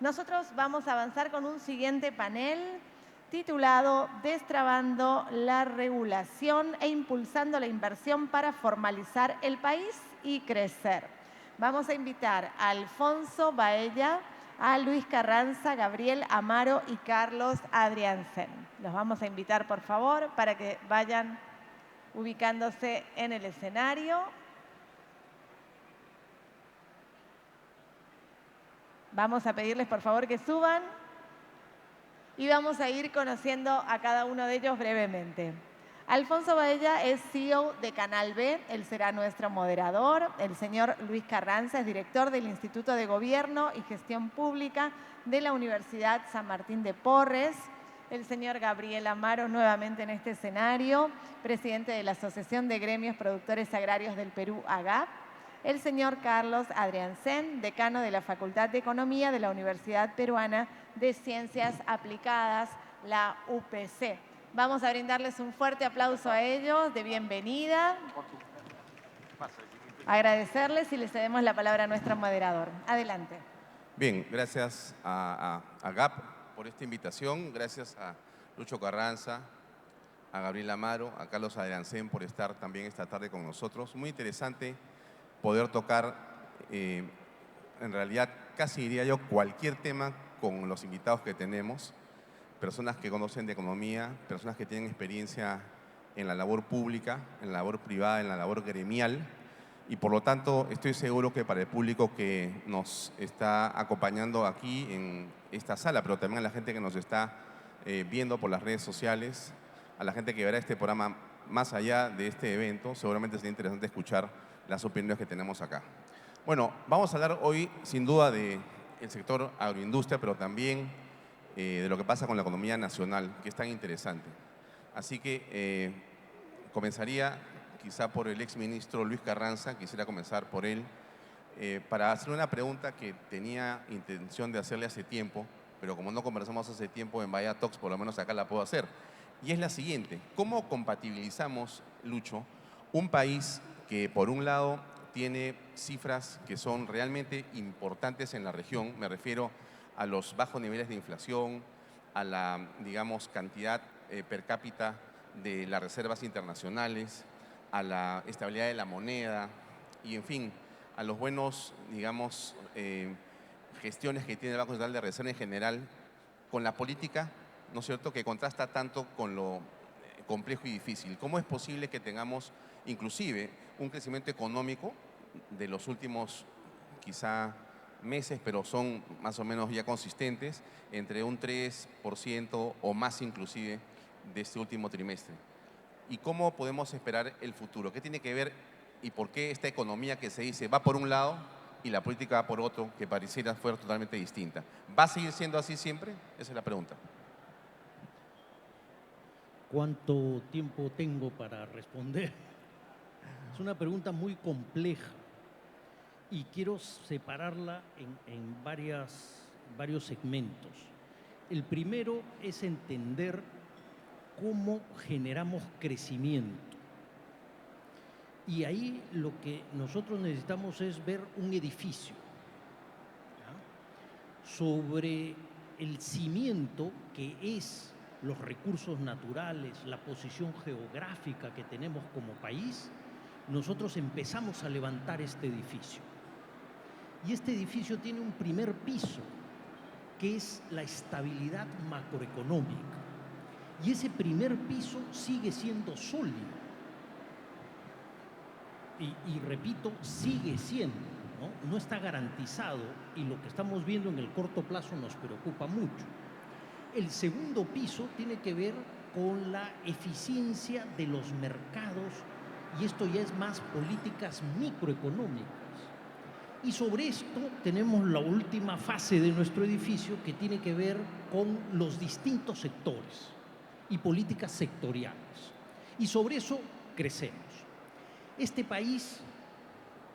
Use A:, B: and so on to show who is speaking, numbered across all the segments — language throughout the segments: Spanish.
A: Nosotros vamos a avanzar con un siguiente panel titulado Destrabando la regulación e impulsando la inversión para formalizar el país y crecer. Vamos a invitar a Alfonso Baella, a Luis Carranza, Gabriel Amaro y Carlos Adriansen. Los vamos a invitar, por favor, para que vayan ubicándose en el escenario. Vamos a pedirles, por favor, que suban y vamos a ir conociendo a cada uno de ellos brevemente. Alfonso Baella es CEO de Canal B, él será nuestro moderador. El señor Luis Carranza es director del Instituto de Gobierno y Gestión Pública de la Universidad San Martín de Porres. El señor Gabriel Amaro, nuevamente en este escenario, presidente de la Asociación de Gremios Productores Agrarios del Perú, AGAP. El señor Carlos Adriansen, decano de la Facultad de Economía de la Universidad Peruana de Ciencias Aplicadas, la UPC. Vamos a brindarles un fuerte aplauso a ellos de bienvenida. Agradecerles y les cedemos la palabra a nuestro moderador. Adelante.
B: Bien, gracias a GAP por esta invitación, gracias a Lucho Carranza, a Gabriel Amaro, a Carlos Adriansen por estar también esta tarde con nosotros. Muy interesante poder tocar, en realidad, casi diría yo, cualquier tema con los invitados que tenemos, personas que conocen de economía, personas que tienen experiencia en la labor pública, en la labor privada, en la labor gremial, y por lo tanto estoy seguro que para el público que nos está acompañando aquí en esta sala, pero también a la gente que nos está viendo por las redes sociales, a la gente que verá este programa más allá de este evento, seguramente será interesante escuchar las opiniones que tenemos acá. Bueno, vamos a hablar hoy sin duda del sector agroindustria, pero también de lo que pasa con la economía nacional, que es tan interesante. Así que comenzaría quizá por el exministro Luis Carranza, quisiera comenzar por él, para hacer una pregunta que tenía intención de hacerle hace tiempo, pero como no conversamos hace tiempo en Bahía Talks, por lo menos acá la puedo hacer. Y es la siguiente: ¿cómo compatibilizamos, Lucho, un país que por un lado tiene cifras que son realmente importantes en la región? Me refiero a los bajos niveles de inflación, a la, digamos, cantidad per cápita de las reservas internacionales, a la estabilidad de la moneda y, en fin, a los buenos, digamos, gestiones que tiene el Banco Central de Reserva en general, con la política, ¿no es cierto?, que contrasta tanto con lo complejo y difícil. ¿Cómo es posible que tengamos inclusive un crecimiento económico de los últimos quizá meses, pero son más o menos ya consistentes, entre un 3% o más inclusive de este último trimestre? ¿Y cómo podemos esperar el futuro? ¿Qué tiene que ver y por qué esta economía que se dice va por un lado y la política va por otro, que pareciera fuera totalmente distinta? ¿Va a seguir siendo así siempre? Esa es la pregunta.
C: ¿Cuánto tiempo tengo para responder? Es una pregunta muy compleja y quiero separarla en varios segmentos. El primero es entender cómo generamos crecimiento. Y ahí lo que nosotros necesitamos es ver un edificio, ¿ya?, sobre el cimiento que es los recursos naturales, la posición geográfica que tenemos como país. Nosotros empezamos a levantar este edificio. Y este edificio tiene un primer piso, que es la estabilidad macroeconómica. Y ese primer piso sigue siendo sólido. Y repito, sigue siendo, ¿no? No está garantizado, y lo que estamos viendo en el corto plazo nos preocupa mucho. El segundo piso tiene que ver con la eficiencia de los mercados, y esto ya es más políticas microeconómicas. Y sobre esto tenemos la última fase de nuestro edificio, que tiene que ver con los distintos sectores y políticas sectoriales. Y sobre eso crecemos. Este país,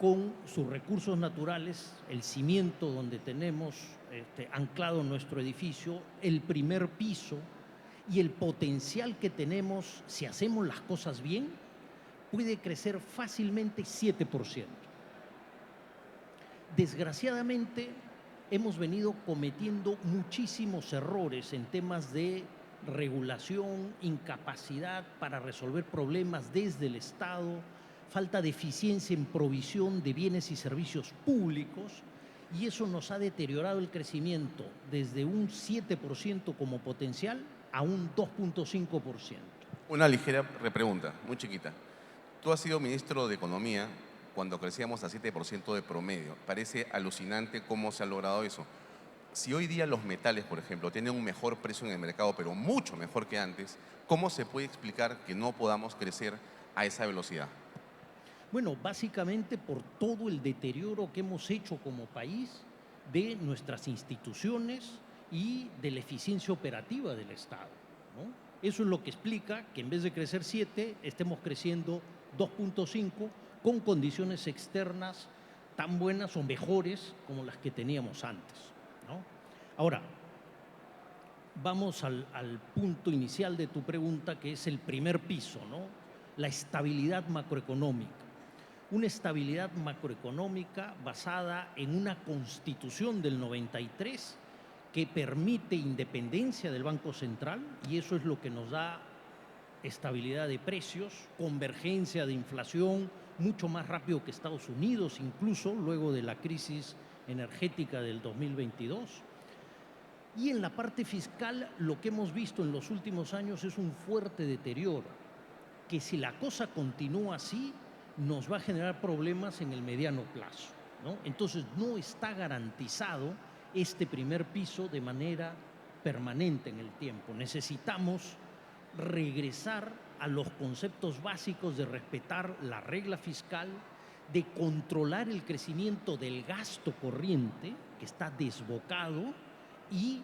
C: con sus recursos naturales, el cimiento donde tenemos anclado nuestro edificio, el primer piso y el potencial que tenemos, si hacemos las cosas bien, puede crecer fácilmente 7%. Desgraciadamente, hemos venido cometiendo muchísimos errores en temas de regulación, incapacidad para resolver problemas desde el Estado, falta de eficiencia en provisión de bienes y servicios públicos, y eso nos ha deteriorado el crecimiento desde un 7% como potencial a un 2,5%.
B: Una ligera repregunta, muy chiquita. Tú has sido ministro de Economía cuando crecíamos a 7% de promedio. Parece alucinante cómo se ha logrado eso. Si hoy día los metales, por ejemplo, tienen un mejor precio en el mercado, pero mucho mejor que antes, ¿cómo se puede explicar que no podamos crecer a esa velocidad?
C: Bueno, básicamente por todo el deterioro que hemos hecho como país de nuestras instituciones y de la eficiencia operativa del Estado, ¿no? Eso es lo que explica que en vez de crecer 7, estemos creciendo 2,5 con condiciones externas tan buenas o mejores como las que teníamos antes, ¿no? Ahora, vamos al punto inicial de tu pregunta, que es el primer piso, ¿no? La estabilidad macroeconómica. Una estabilidad macroeconómica basada en una constitución del 93 que permite independencia del Banco Central, y eso es lo que nos da estabilidad de precios, convergencia de inflación mucho más rápido que Estados Unidos, incluso luego de la crisis energética del 2022. Y en la parte fiscal, lo que hemos visto en los últimos años es un fuerte deterioro, que si la cosa continúa así, nos va a generar problemas en el mediano plazo, ¿no? Entonces, no está garantizado este primer piso de manera permanente en el tiempo. Necesitamos regresar a los conceptos básicos de respetar la regla fiscal, de controlar el crecimiento del gasto corriente, que está desbocado, y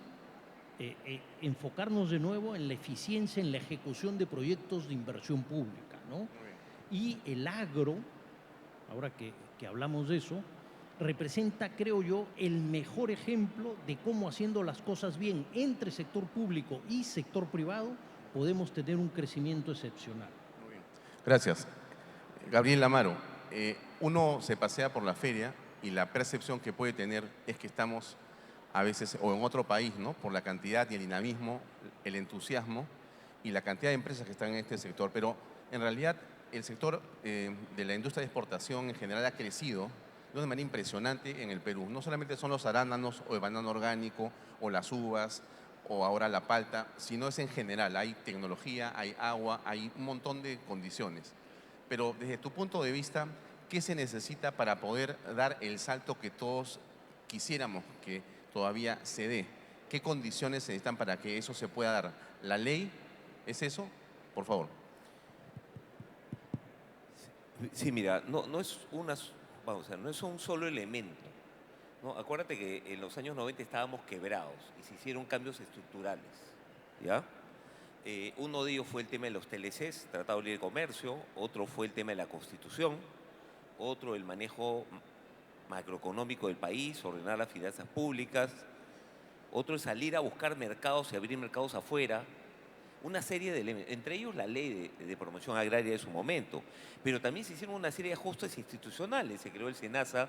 C: enfocarnos de nuevo en la eficiencia, en la ejecución de proyectos de inversión pública, ¿no? Y el agro, ahora que hablamos de eso, representa, creo yo, el mejor ejemplo de cómo haciendo las cosas bien entre sector público y sector privado podemos tener un crecimiento excepcional.
B: Muy bien. Gracias. Gabriel Amaro, uno se pasea por la feria y la percepción que puede tener es que estamos a veces o en otro país, ¿no? Por la cantidad y el dinamismo, el entusiasmo y la cantidad de empresas que están en este sector. Pero en realidad el sector de la industria de exportación en general ha crecido de una manera impresionante en el Perú. No solamente son los arándanos o el banano orgánico o las uvas o ahora la palta, sino es en general. Hay tecnología, hay agua, hay un montón de condiciones. Pero desde tu punto de vista, ¿qué se necesita para poder dar el salto que todos quisiéramos que todavía se dé? ¿Qué condiciones se necesitan para que eso se pueda dar? ¿La ley es eso? Por favor.
D: Sí, mira, no es vamos a ver, no es un solo elemento, ¿no? Acuérdate que en los años 90 estábamos quebrados y se hicieron cambios estructurales, ¿ya? Uno de ellos fue el tema de los TLCs, Tratado de Libre Comercio, otro fue el tema de la Constitución, otro el manejo macroeconómico del país, ordenar las finanzas públicas, otro es salir a buscar mercados y abrir mercados afuera, una serie de elementos, entre ellos la ley de promoción agraria de su momento, pero también se hicieron una serie de ajustes institucionales, se creó el SENASA,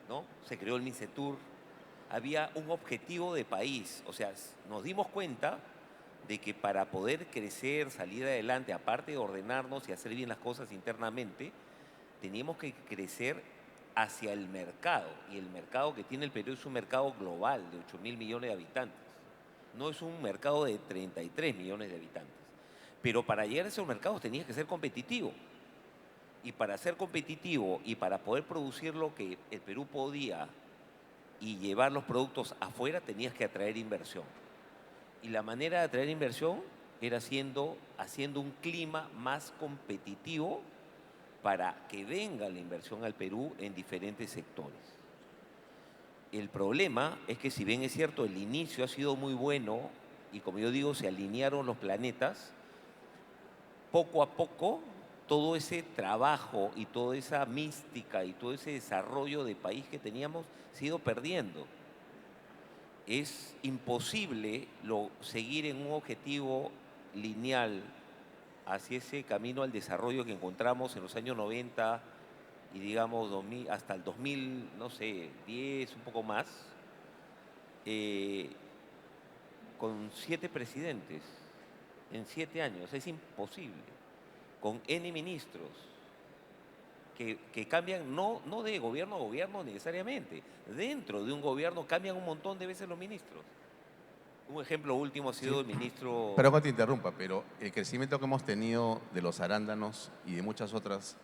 D: ¿no? Se creó el MINCETUR, había un objetivo de país, o sea, nos dimos cuenta de que para poder crecer, salir adelante, aparte de ordenarnos y hacer bien las cosas internamente, teníamos que crecer hacia el mercado, y el mercado que tiene el Perú es un mercado global de 8.000 millones de habitantes. No es un mercado de 33 millones de habitantes. Pero para llegar a esos mercados tenías que ser competitivo. Y para ser competitivo y para poder producir lo que el Perú podía y llevar los productos afuera, tenías que atraer inversión. Y la manera de atraer inversión era haciendo un clima más competitivo para que venga la inversión al Perú en diferentes sectores. El problema es que, si bien es cierto, el inicio ha sido muy bueno y, como yo digo, se alinearon los planetas, poco a poco todo ese trabajo y toda esa mística y todo ese desarrollo de país que teníamos se ha ido perdiendo. Es imposible seguir en un objetivo lineal hacia ese camino al desarrollo que encontramos en los años 90 y digamos 2000, hasta el 2000, no sé, 10, un poco más, eh, con 7 presidentes en 7 años. Es imposible. Con N ministros que cambian, no de gobierno a gobierno necesariamente. Dentro de un gobierno cambian un montón de veces los ministros. Un ejemplo último ha sido el ministro...
B: Pero que te interrumpa, pero el crecimiento que hemos tenido de los arándanos y de muchas otras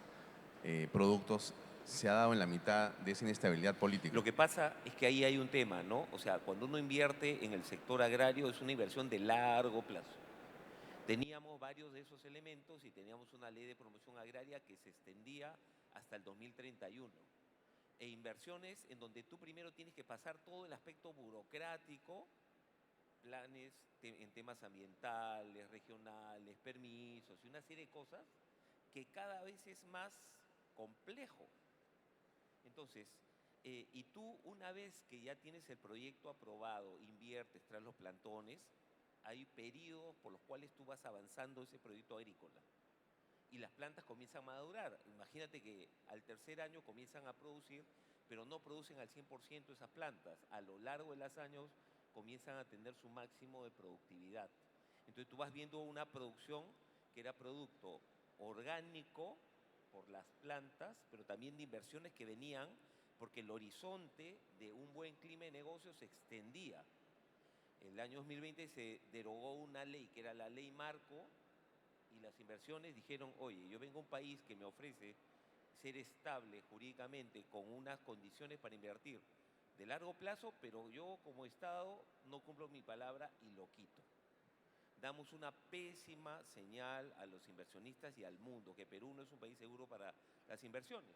B: productos se ha dado en la mitad de esa inestabilidad política.
D: Lo que pasa es que ahí hay un tema, ¿no? O sea, cuando uno invierte en el sector agrario es una inversión de largo plazo. Teníamos varios de esos elementos y teníamos una ley de promoción agraria que se extendía hasta el 2031. E inversiones en donde tú primero tienes que pasar todo el aspecto burocrático, planes en temas ambientales, regionales, permisos y una serie de cosas que cada vez es más complejo. Entonces, y tú una vez que ya tienes el proyecto aprobado, inviertes, traes los plantones, hay periodos por los cuales tú vas avanzando ese proyecto agrícola y las plantas comienzan a madurar. Imagínate que al tercer año comienzan a producir, pero no producen al 100% esas plantas. A lo largo de los años comienzan a tener su máximo de productividad. Entonces tú vas viendo una producción que era producto orgánico por las plantas, pero también de inversiones que venían porque el horizonte de un buen clima de negocio se extendía. En el año 2020 se derogó una ley que era la ley marco y las inversiones dijeron, oye, yo vengo a un país que me ofrece ser estable jurídicamente con unas condiciones para invertir de largo plazo, pero yo como Estado no cumplo mi palabra y lo quito. Damos una pésima señal a los inversionistas y al mundo, que Perú no es un país seguro para las inversiones.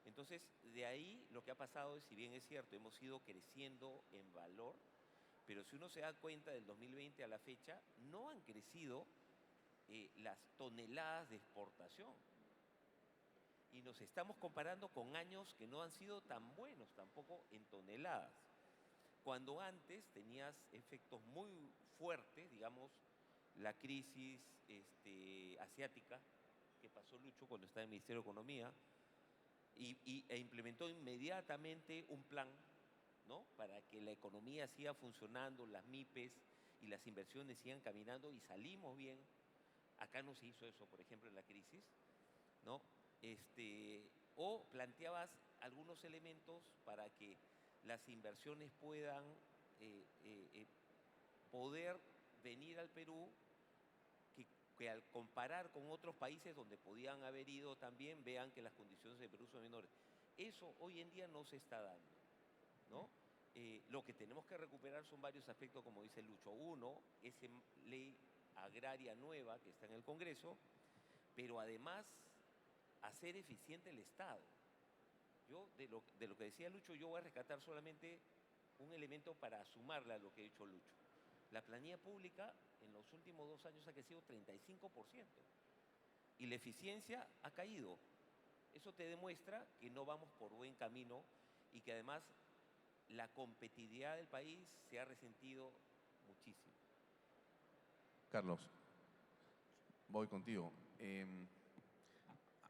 D: Entonces, de ahí lo que ha pasado es, si bien es cierto, hemos ido creciendo en valor, pero si uno se da cuenta del 2020 a la fecha, no han crecido las toneladas de exportación. Y nos estamos comparando con años que no han sido tan buenos tampoco en toneladas. Cuando antes tenías efectos muy fuertes, digamos, la crisis asiática que pasó Lucho cuando estaba en el Ministerio de Economía e implementó inmediatamente un plan, ¿no?, para que la economía siga funcionando, las MIPES y las inversiones sigan caminando y salimos bien. Acá no se hizo eso, por ejemplo, en la crisis, ¿no? O planteabas algunos elementos para que las inversiones puedan poder venir al Perú, que al comparar con otros países donde podían haber ido también, vean que las condiciones de Perú son menores. Eso hoy en día no se está dando, ¿no? Lo que tenemos que recuperar son varios aspectos, como dice Lucho. Uno, esa ley agraria nueva que está en el Congreso, pero además hacer eficiente el Estado. Yo, de lo que decía Lucho, yo voy a rescatar solamente un elemento para sumarle a lo que ha dicho Lucho. La planilla pública en los últimos 2 años ha crecido 35% y la eficiencia ha caído. Eso te demuestra que no vamos por buen camino y que además la competitividad del país se ha resentido muchísimo.
B: Carlos, voy contigo.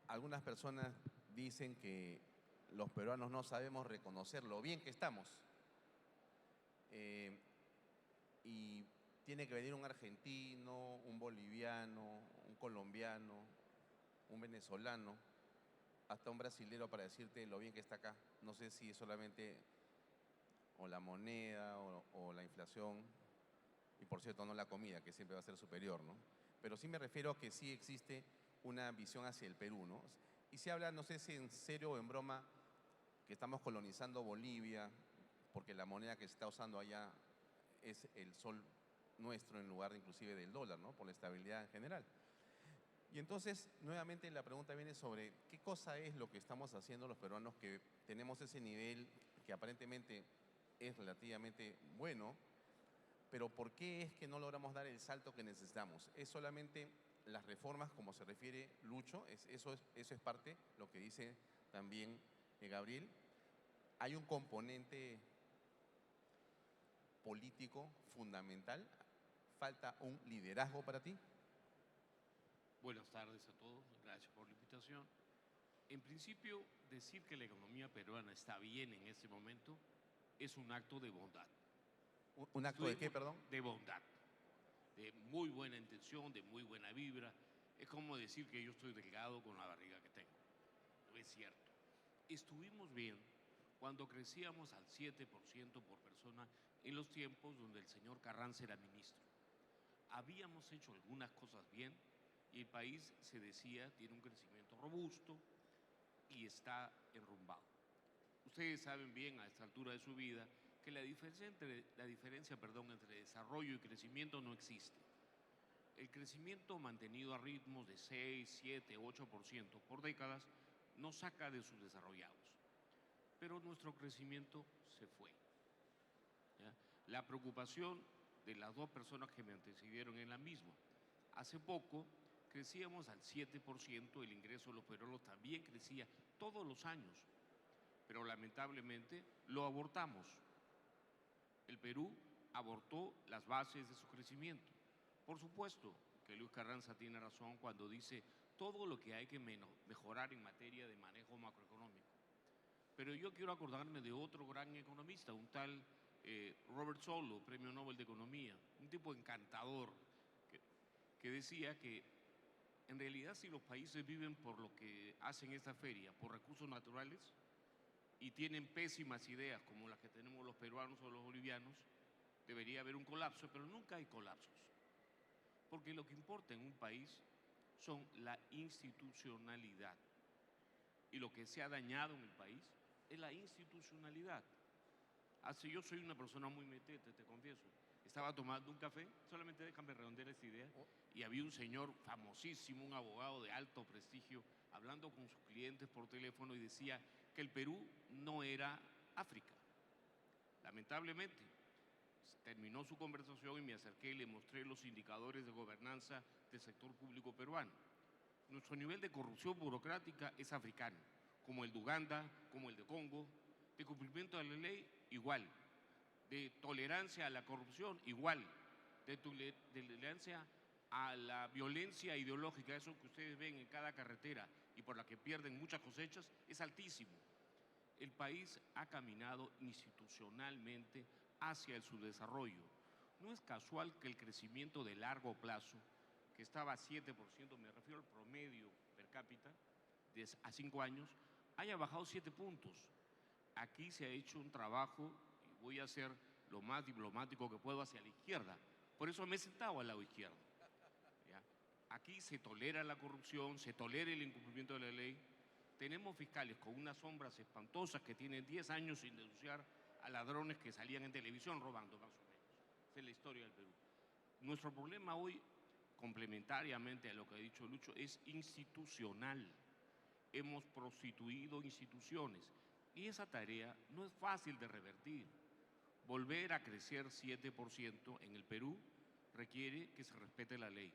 B: Algunas personas dicen que los peruanos no sabemos reconocer lo bien que estamos. Y tiene que venir un argentino, un boliviano, un colombiano, un venezolano, hasta un brasilero para decirte lo bien que está acá. No sé si es solamente o la moneda o la inflación, y por cierto no la comida, que siempre va a ser superior, ¿no? Pero sí me refiero a que sí existe una visión hacia el Perú, ¿no? Y se habla, no sé si en serio o en broma, que estamos colonizando Bolivia, porque la moneda que se está usando allá es el sol nuestro en lugar inclusive del dólar, ¿no?, por la estabilidad en general. Y entonces, nuevamente la pregunta viene sobre qué cosa es lo que estamos haciendo los peruanos que tenemos ese nivel que aparentemente es relativamente bueno, pero ¿por qué es que no logramos dar el salto que necesitamos? ¿Es solamente las reformas, como se refiere Lucho? Eso es parte, lo que dice también Gabriel. ¿Hay un componente político fundamental? ¿Falta un liderazgo para ti?
E: Buenas tardes a todos, gracias por la invitación. En principio, decir que la economía peruana está bien en este momento es un acto de bondad.
B: ¿Un acto de qué,
E: Estuvimos
B: perdón?
E: de bondad, de muy buena intención, de muy buena vibra. Es como decir que yo estoy delgado con la barriga que tengo. No es cierto. Estuvimos bien cuando crecíamos al 7% por persona en los tiempos donde el señor Carranza era ministro. Habíamos hecho algunas cosas bien y el país, se decía, tiene un crecimiento robusto y está enrumbado. Ustedes saben bien a esta altura de su vida que la diferencia entre desarrollo y crecimiento no existe. El crecimiento mantenido a ritmos de 6, 7, 8% por décadas nos saca de subdesarrollados. Pero nuestro crecimiento se fue. ¿Ya? La preocupación de las dos personas que me antecedieron es la misma. Hace poco crecíamos al 7%, el ingreso de los peruanos también crecía todos los años, pero lamentablemente lo abortamos. El Perú abortó las bases de su crecimiento. Por supuesto que Luis Carranza tiene razón cuando dice todo lo que hay que mejorar en materia de manejo macroeconómico. Pero yo quiero acordarme de otro gran economista, un tal Robert Solow, Premio Nobel de Economía, un tipo encantador, que decía que en realidad si los países viven por lo que hacen esta feria, por recursos naturales, y tienen pésimas ideas como las que tenemos los peruanos o los bolivianos, debería haber un colapso, pero nunca hay colapsos. Porque lo que importa en un país son la institucionalidad. Y lo que se ha dañado en el país es la institucionalidad. Yo soy una persona muy metete, te confieso. Estaba tomando un café, solamente déjame redondear esta idea, y había un señor famosísimo, un abogado de alto prestigio, hablando con sus clientes por teléfono y decía que el Perú no era África. Lamentablemente, terminó su conversación y me acerqué y le mostré los indicadores de gobernanza del sector público peruano. Nuestro nivel de corrupción burocrática es africano, como el de Uganda, como el de Congo, de cumplimiento de la ley, igual, de tolerancia a la corrupción, igual, de tolerancia a la violencia ideológica, eso que ustedes ven en cada carretera y por la que pierden muchas cosechas, es altísimo. El país ha caminado institucionalmente hacia el subdesarrollo. No es casual que el crecimiento de largo plazo, que estaba a 7%, me refiero al promedio per cápita, a 5 años, haya bajado 7 puntos. Aquí se ha hecho un trabajo, y voy a ser lo más diplomático que puedo, hacia la izquierda. Por eso me he sentado al lado izquierdo. ¿Ya? Aquí se tolera la corrupción, se tolera el incumplimiento de la ley. Tenemos fiscales con unas sombras espantosas que tienen 10 años sin denunciar a ladrones que salían en televisión robando, más o menos. Esa es la historia del Perú. Nuestro problema hoy, complementariamente a lo que ha dicho Lucho, es institucional. Hemos prostituido instituciones y esa tarea no es fácil de revertir. Volver a crecer 7% en el Perú requiere que se respete la ley,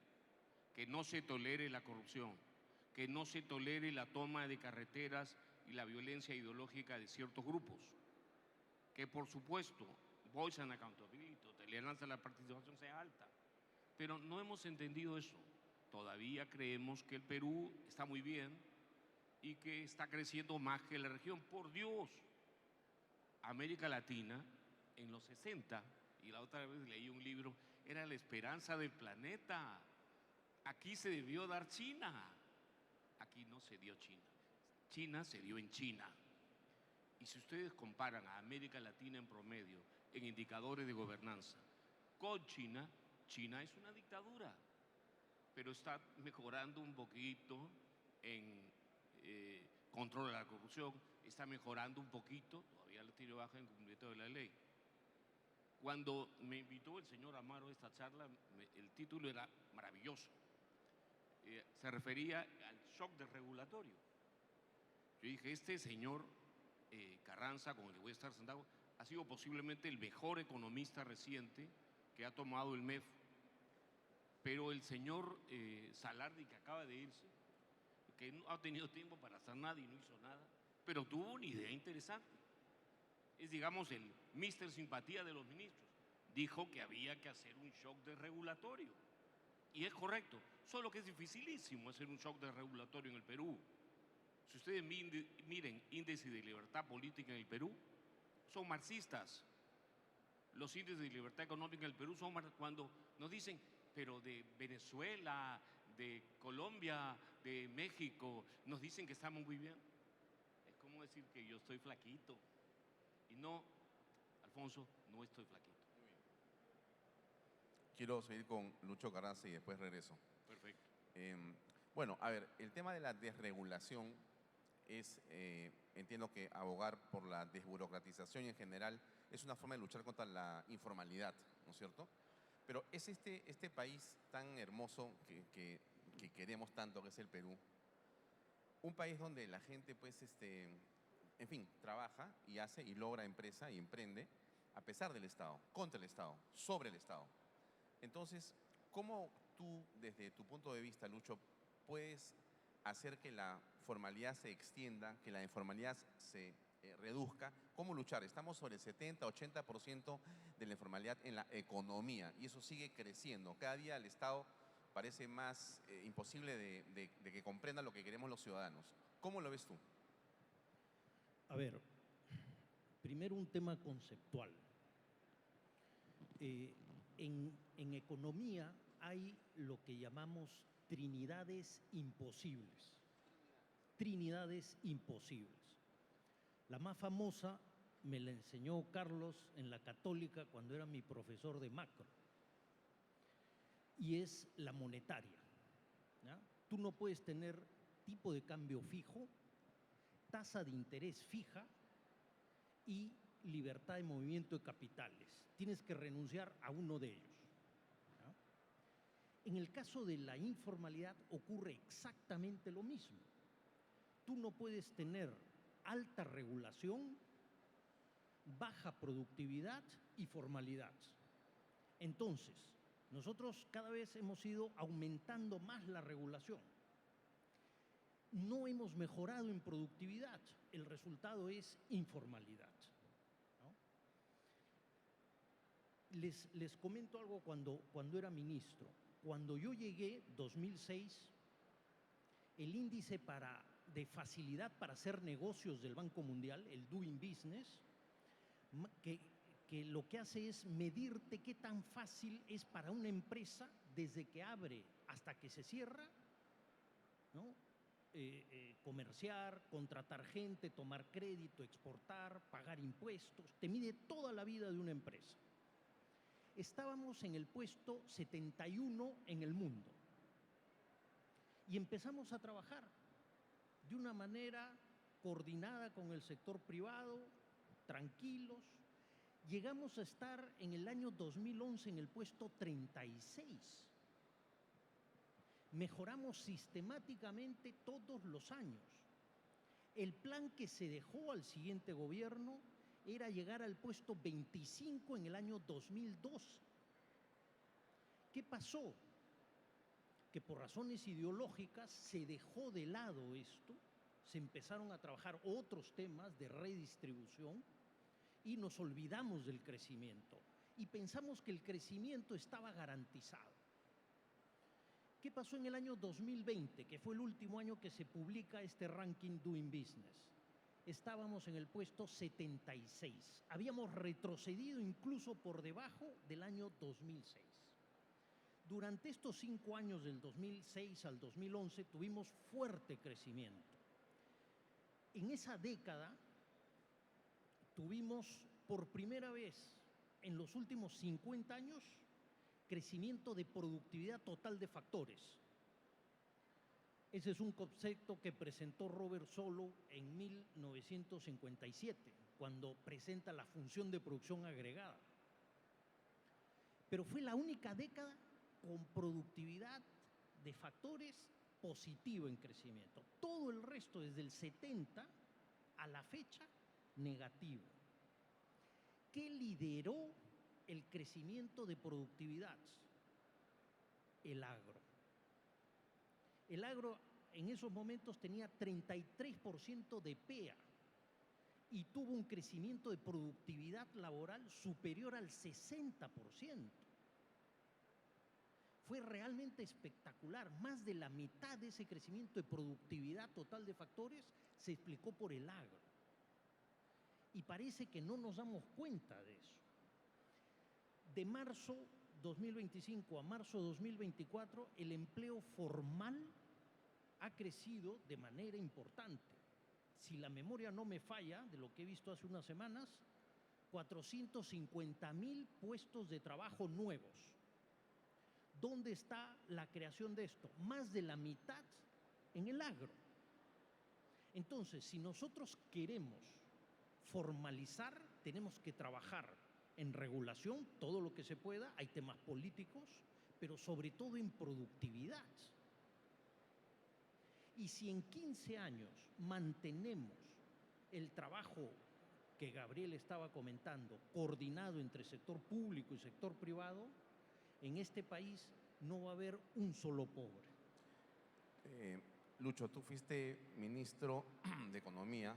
E: que no se tolere la corrupción, que no se tolere la toma de carreteras y la violencia ideológica de ciertos grupos, que por supuesto, voice and accountability, tolerancia a la participación sea alta, pero no hemos entendido eso. Todavía creemos que el Perú está muy bien y que está creciendo más que la región. Por Dios, América Latina en los 60, y la otra vez leí un libro, era la esperanza del planeta. Aquí se debió dar China. Aquí no se dio China. China se dio en China. Y si ustedes comparan a América Latina en promedio en indicadores de gobernanza con China, China es una dictadura, pero está mejorando un poquito en control de la corrupción, está mejorando un poquito, todavía la tiene baja en cumplimiento de la ley. Cuando me invitó el señor Amaro a esta charla, el título era maravilloso. Se refería al shock desregulatorio. Yo dije, este señor Carranza, con el que voy a estar sentado, ha sido posiblemente el mejor economista reciente que ha tomado el MEF. Pero el señor Salardi, que acaba de irse, que no ha tenido tiempo para hacer nada y no hizo nada, pero tuvo una idea interesante. Es, digamos, el mister simpatía de los ministros. Dijo que había que hacer un shock desregulatorio. Y es correcto, solo que es dificilísimo hacer un shock desregulatorio en el Perú. Si ustedes miren índice de libertad política en el Perú, son marxistas. los índices de libertad económica en el Perú son cuando nos dicen, pero de Venezuela, de Colombia, de México, nos dicen que estamos muy bien. Es como decir que yo estoy flaquito. Y no, Alfonso, no estoy flaquito.
B: Quiero seguir con Lucho Carranza y después regreso.
E: Perfecto.
B: Bueno, a ver, el tema de la desregulación es, entiendo que abogar por la desburocratización en general es una forma de luchar contra la informalidad, ¿no es cierto? Pero es este país tan hermoso que queremos tanto, que es el Perú, un país donde la gente, pues, en fin, trabaja y hace y logra empresa y emprende a pesar del Estado, contra el Estado, sobre el Estado. Entonces, ¿cómo tú, desde tu punto de vista, Lucho, puedes hacer que la formalidad se extienda, que la informalidad se reduzca? ¿Cómo luchar? Estamos sobre el 70-80% de la informalidad en la economía y eso sigue creciendo. Cada día el Estado parece más imposible de que comprenda lo que queremos los ciudadanos. ¿Cómo lo ves tú?
C: A ver, primero un tema conceptual. En economía hay lo que llamamos trinidades imposibles. Trinidades imposibles. La más famosa me la enseñó Carlos en la Católica cuando era mi profesor de macro. Y es la monetaria, ¿ya? Tú no puedes tener tipo de cambio fijo, tasa de interés fija y libertad de movimiento de capitales. Tienes que renunciar a uno de ellos, ¿ya? En el caso de la informalidad ocurre exactamente lo mismo. Tú no puedes tener alta regulación, baja productividad y formalidad. Entonces, nosotros cada vez hemos ido aumentando más la regulación. No hemos mejorado en productividad. El resultado es informalidad, ¿no? Les comento algo cuando era ministro. Cuando yo llegué, 2006, el índice de facilidad para hacer negocios del Banco Mundial, el Doing Business, que lo que hace es medirte qué tan fácil es para una empresa desde que abre hasta que se cierra, ¿no? Comerciar, contratar gente, tomar crédito, exportar, pagar impuestos. Te mide toda la vida de una empresa. Estábamos en el puesto 71 en el mundo y empezamos a trabajar de una manera coordinada con el sector privado, tranquilos. Llegamos a estar en el año 2011 en el puesto 36. Mejoramos sistemáticamente todos los años. El plan que se dejó al siguiente gobierno era llegar al puesto 25 en el año 2002. ¿Qué pasó? Que por razones ideológicas se dejó de lado esto, se empezaron a trabajar otros temas de redistribución y nos olvidamos del crecimiento y pensamos que el crecimiento estaba garantizado. ¿Qué pasó en el año 2020, que fue el último año que se publica este ranking Doing Business? Estábamos en el puesto 76. Habíamos retrocedido incluso por debajo del año 2006. Durante estos 5 años, del 2006 al 2011, tuvimos fuerte crecimiento. En esa década tuvimos por primera vez en los últimos 50 años crecimiento de productividad total de factores. Ese es un concepto que presentó Robert Solow en 1957, cuando presenta la función de producción agregada. Pero fue la única década con productividad de factores positiva en crecimiento. Todo el resto, desde el 70 a la fecha, negativo. ¿Qué lideró el crecimiento de productividad? El agro. El agro en esos momentos tenía 33% de PEA y tuvo un crecimiento de productividad laboral superior al 60%. Fue realmente espectacular. Más de la mitad de ese crecimiento de productividad total de factores se explicó por el agro. Y parece que no nos damos cuenta de eso. De marzo 2025 a marzo 2024, el empleo formal ha crecido de manera importante. Si la memoria no me falla, de lo que he visto hace unas semanas, 450.000 puestos de trabajo nuevos. ¿Dónde está la creación de esto? Más de la mitad en el agro. Entonces, si nosotros queremos formalizar, tenemos que trabajar en regulación, todo lo que se pueda, hay temas políticos, pero sobre todo en productividad. Y si en 15 años mantenemos el trabajo que Gabriel estaba comentando, coordinado entre sector público y sector privado, en este país no va a haber un solo pobre.
B: Lucho, tú fuiste ministro de Economía,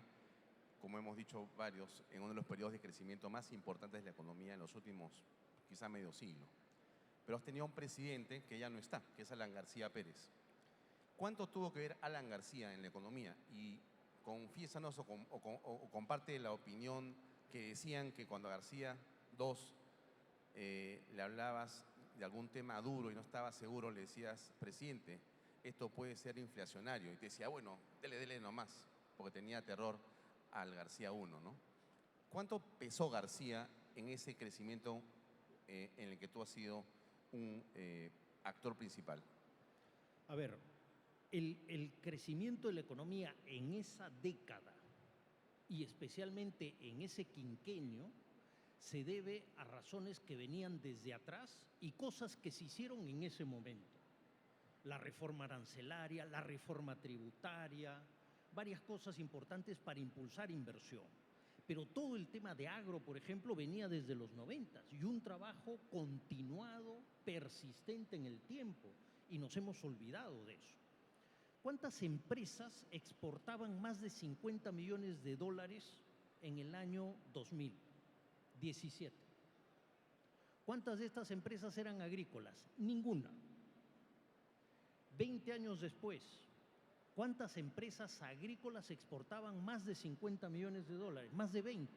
B: como hemos dicho varios, en uno de los periodos de crecimiento más importantes de la economía en los últimos, quizá medio siglo. Pero has tenido un presidente que ya no está, que es Alan García Pérez. ¿Cuánto tuvo que ver Alan García en la economía? Y confiésanos o comparte la opinión que decían que cuando a García II le hablabas de algún tema duro y no estaba seguro, le decías, presidente, esto puede ser inflacionario. Y te decía, bueno, dele nomás, porque tenía terror al García I, ¿no? ¿Cuánto pesó García en ese crecimiento en el que tú has sido un actor principal?
C: A ver, el crecimiento de la economía en esa década y especialmente en ese quinquenio se debe a razones que venían desde atrás y cosas que se hicieron en ese momento. La reforma arancelaria, la reforma tributaria, varias cosas importantes para impulsar inversión. Pero todo el tema de agro, por ejemplo, venía desde los 90 y un trabajo continuado, persistente en el tiempo, y nos hemos olvidado de eso. ¿Cuántas empresas exportaban más de 50 millones de dólares en el año 2017? ¿Cuántas de estas empresas eran agrícolas? Ninguna. 20 años después, ¿cuántas empresas agrícolas exportaban más de 50 millones de dólares? Más de 20.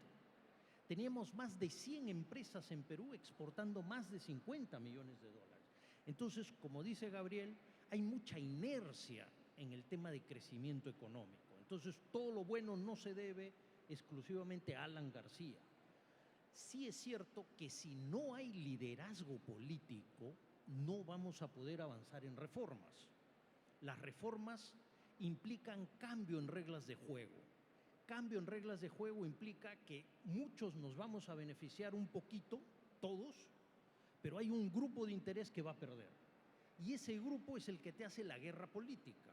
C: Teníamos más de 100 empresas en Perú exportando más de 50 millones de dólares. Entonces, como dice Gabriel, hay mucha inercia en el tema de crecimiento económico. Entonces, todo lo bueno no se debe exclusivamente a Alan García. Sí es cierto que si no hay liderazgo político, no vamos a poder avanzar en reformas. Las reformas implican cambio en reglas de juego. Cambio en reglas de juego implica que muchos nos vamos a beneficiar un poquito, todos, pero hay un grupo de interés que va a perder. Y ese grupo es el que te hace la guerra política.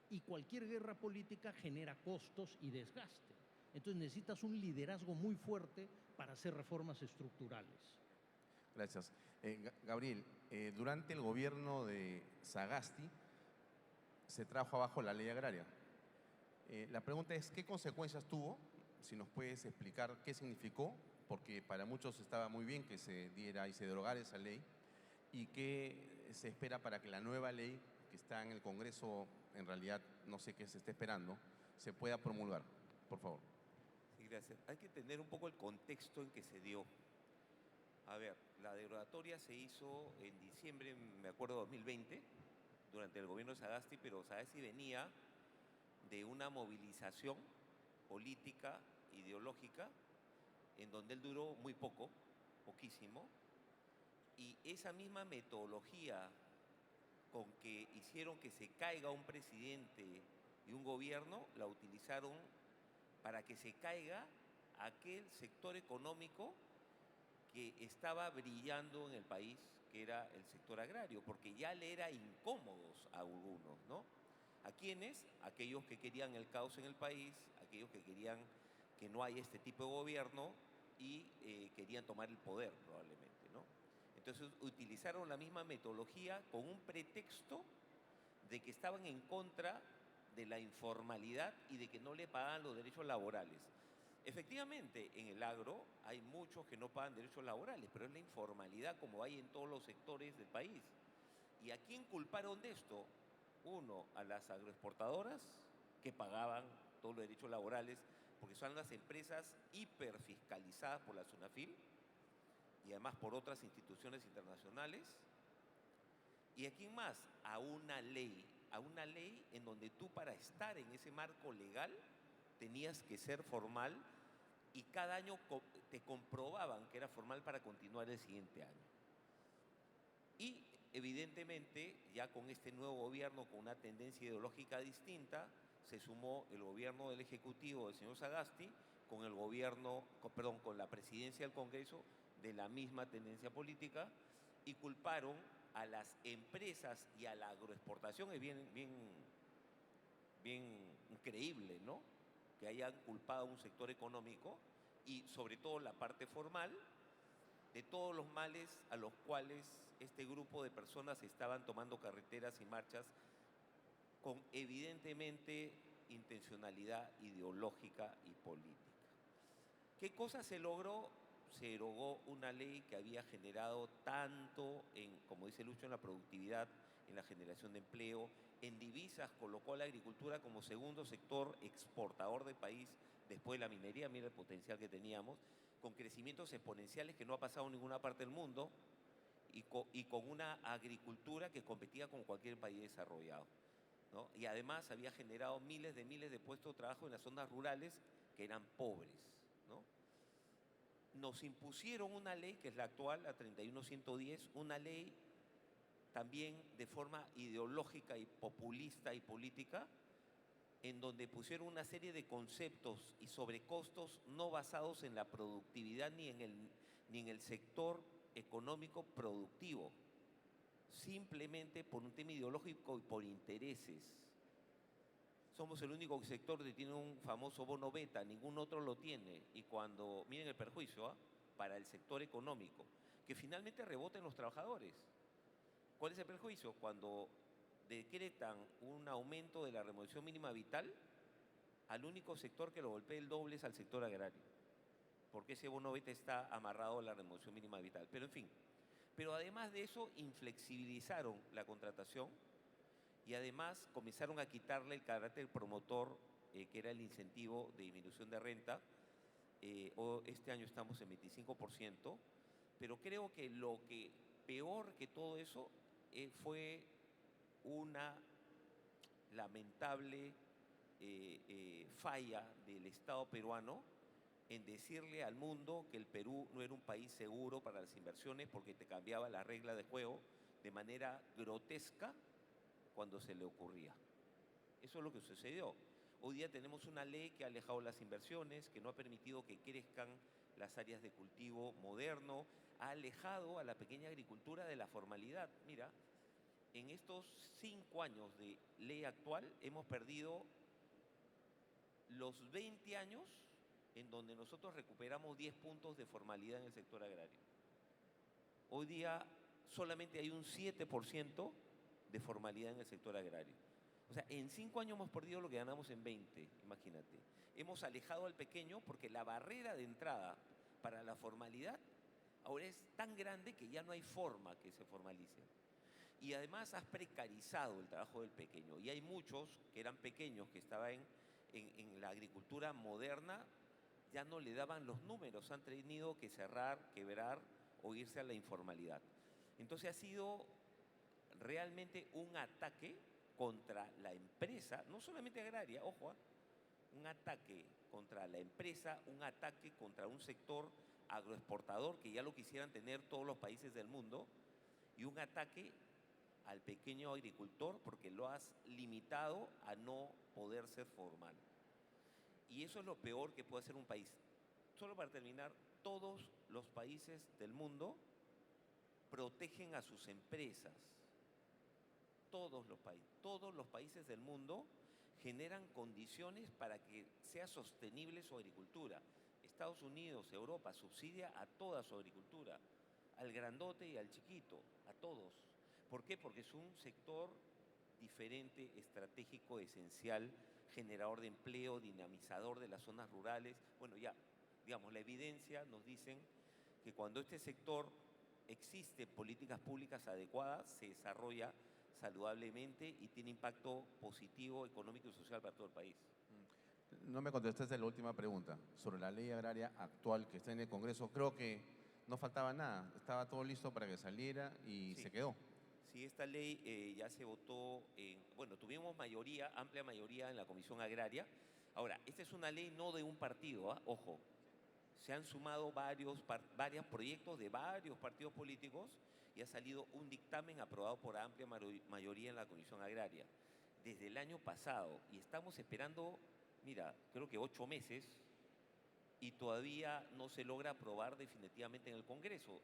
C: Y cualquier guerra política genera costos y desgaste. Entonces necesitas un liderazgo muy fuerte para hacer reformas estructurales.
B: Gracias. Gabriel, durante el gobierno de Sagasti se trajo abajo la ley agraria. La pregunta es, ¿qué consecuencias tuvo? Si nos puedes explicar qué significó, porque para muchos estaba muy bien que se diera y se derogara esa ley, y qué se espera para que la nueva ley que está en el Congreso, en realidad no sé qué se está esperando, se pueda promulgar. Por favor.
D: Sí, gracias. Hay que entender un poco el contexto en que se dio. A ver, la derogatoria se hizo en diciembre, me acuerdo, 2020, durante el gobierno de Sagasti, pero Sagasti venía de una movilización política, ideológica, en donde él duró muy poco, poquísimo, y esa misma metodología con que hicieron que se caiga un presidente y un gobierno, la utilizaron para que se caiga aquel sector económico que estaba brillando en el país, que era el sector agrario, porque ya le era incómodos a algunos, ¿no? ¿A quiénes? Aquellos que querían el caos en el país, aquellos que querían que no haya este tipo de gobierno y querían tomar el poder probablemente, ¿no? Entonces utilizaron la misma metodología con un pretexto de que estaban en contra de la informalidad y de que no le pagaban los derechos laborales. Efectivamente, en el agro hay muchos que no pagan derechos laborales, pero es la informalidad como hay en todos los sectores del país. ¿Y a quién culparon de esto? Uno, a las agroexportadoras que pagaban todos los derechos laborales, porque son las empresas hiperfiscalizadas por la SUNAFIL, y además por otras instituciones internacionales. ¿Y a quién más? A una ley en donde tú para estar en ese marco legal tenías que ser formal y cada año te comprobaban que era formal para continuar el siguiente año. Y evidentemente ya con este nuevo gobierno con una tendencia ideológica distinta se sumó el gobierno del Ejecutivo del señor Sagasti con el gobierno, perdón, con la presidencia del Congreso de la misma tendencia política y culparon a las empresas y a la agroexportación. Es bien increíble, ¿no? Que hayan culpado a un sector económico y sobre todo la parte formal de todos los males a los cuales este grupo de personas estaban tomando carreteras y marchas con evidentemente intencionalidad ideológica y política. ¿Qué cosa se logró? Se erogó una ley que había generado tanto en, como dice Lucho, en la productividad, en la generación de empleo, en divisas, colocó a la agricultura como segundo sector exportador del país después de la minería. Mira el potencial que teníamos, con crecimientos exponenciales que no ha pasado en ninguna parte del mundo y con una agricultura que competía con cualquier país desarrollado, ¿no? Y además había generado miles de puestos de trabajo en las zonas rurales que eran pobres, ¿no? Nos impusieron una ley que es la actual, la 31110, una ley también de forma ideológica y populista y política, en donde pusieron una serie de conceptos y sobrecostos no basados en la productividad ni en el sector económico productivo, simplemente por un tema ideológico y por intereses. Somos el único sector que tiene un famoso bono beta, ningún otro lo tiene. Y cuando, miren el perjuicio, para el sector económico, que finalmente rebota en los trabajadores. ¿Cuál es el perjuicio? Cuando decretan un aumento de la remuneración mínima vital, al único sector que lo golpea el doble es al sector agrario, porque ese bono beta está amarrado a la remuneración mínima vital. Pero en fin, pero además de eso, inflexibilizaron la contratación y además comenzaron a quitarle el carácter promotor, que era el incentivo de disminución de renta. Este año estamos en 25%, pero creo que lo que peor que todo eso fue una lamentable falla del Estado peruano en decirle al mundo que el Perú no era un país seguro para las inversiones porque te cambiaba la regla de juego de manera grotesca cuando se le ocurría. Eso es lo que sucedió. Hoy día tenemos una ley que ha alejado las inversiones, que no ha permitido que crezcan las áreas de cultivo moderno, ha alejado a la pequeña agricultura de la formalidad. Mira, en estos 5 años de ley actual hemos perdido los 20 años en donde nosotros recuperamos 10 puntos de formalidad en el sector agrario. Hoy día solamente hay un 7% de formalidad en el sector agrario. O sea, en 5 años hemos perdido lo que ganamos en 20, imagínate. Hemos alejado al pequeño porque la barrera de entrada para la formalidad ahora es tan grande que ya no hay forma que se formalice. Y además has precarizado el trabajo del pequeño. Y hay muchos que eran pequeños, que estaban en la agricultura moderna, ya no le daban los números, han tenido que cerrar, quebrar o irse a la informalidad. Entonces ha sido realmente un ataque contra la empresa, no solamente agraria, ojo, un ataque contra la empresa, un ataque contra un sector agroexportador que ya lo quisieran tener todos los países del mundo, y un ataque al pequeño agricultor porque lo has limitado a no poder ser formal. Y eso es lo peor que puede hacer un país. Solo para terminar, todos los países del mundo protegen a sus empresas. Todos los países del mundo generan condiciones para que sea sostenible su agricultura. Estados Unidos, Europa, subsidia a toda su agricultura, al grandote y al chiquito, a todos. ¿Por qué? Porque es un sector diferente, estratégico, esencial, generador de empleo, dinamizador de las zonas rurales. Bueno, ya, digamos, la evidencia nos dicen que cuando este sector existe políticas públicas adecuadas, se desarrolla saludablemente y tiene impacto positivo, económico y social para todo el país.
B: No me contestaste la última pregunta sobre la ley agraria actual que está en el Congreso. Creo que no faltaba nada, estaba todo listo para que saliera y
D: Sí.
B: se quedó.
D: Sí, esta ley ya se votó bueno, tuvimos mayoría, amplia mayoría en la Comisión Agraria. Ahora, esta es una ley no de un partido, ¿ah? Ojo, se han sumado varios proyectos de varios partidos políticos y ha salido un dictamen aprobado por amplia mayoría en la Comisión Agraria desde el año pasado y estamos esperando, mira, creo que 8 meses y todavía no se logra aprobar definitivamente en el Congreso.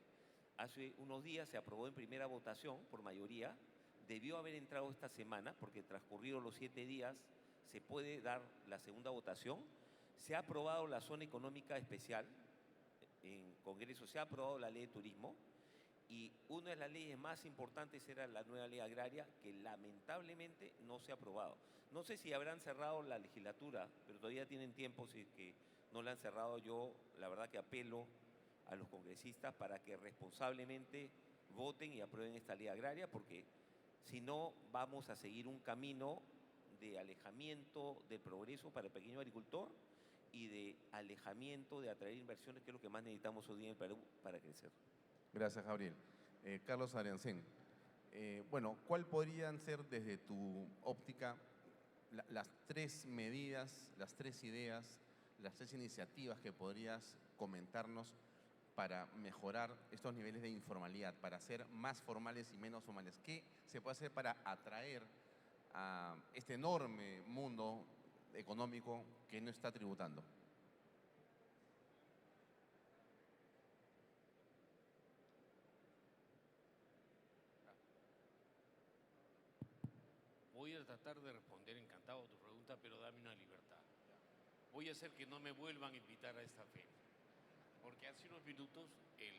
D: Hace unos días se aprobó en primera votación por mayoría, debió haber entrado esta semana porque transcurridos los 7 días se puede dar la segunda votación. Se ha aprobado la zona económica especial en Congreso, se ha aprobado la ley de turismo y una de las leyes más importantes era la nueva ley agraria que lamentablemente no se ha aprobado. No sé si habrán cerrado la legislatura, pero todavía tienen tiempo si es que no la han cerrado. Yo la verdad que apelo a los congresistas para que responsablemente voten y aprueben esta ley agraria porque si no vamos a seguir un camino de alejamiento del progreso para el pequeño agricultor y de alejamiento de atraer inversiones, que es lo que más necesitamos hoy día en el Perú para crecer.
B: Gracias, Gabriel. Carlos Adriancén, bueno, ¿cuál podrían ser desde tu óptica las 3 medidas, las 3 ideas, las 3 iniciativas que podrías comentarnos para mejorar estos niveles de informalidad, para ser más formales y menos formales? ¿Qué se puede hacer para atraer a este enorme mundo económico que no está tributando?
E: Voy a tratar de responder encantado a tu pregunta, pero dame una libertad. Voy a hacer que no me vuelvan a invitar a esta feria, porque hace unos minutos el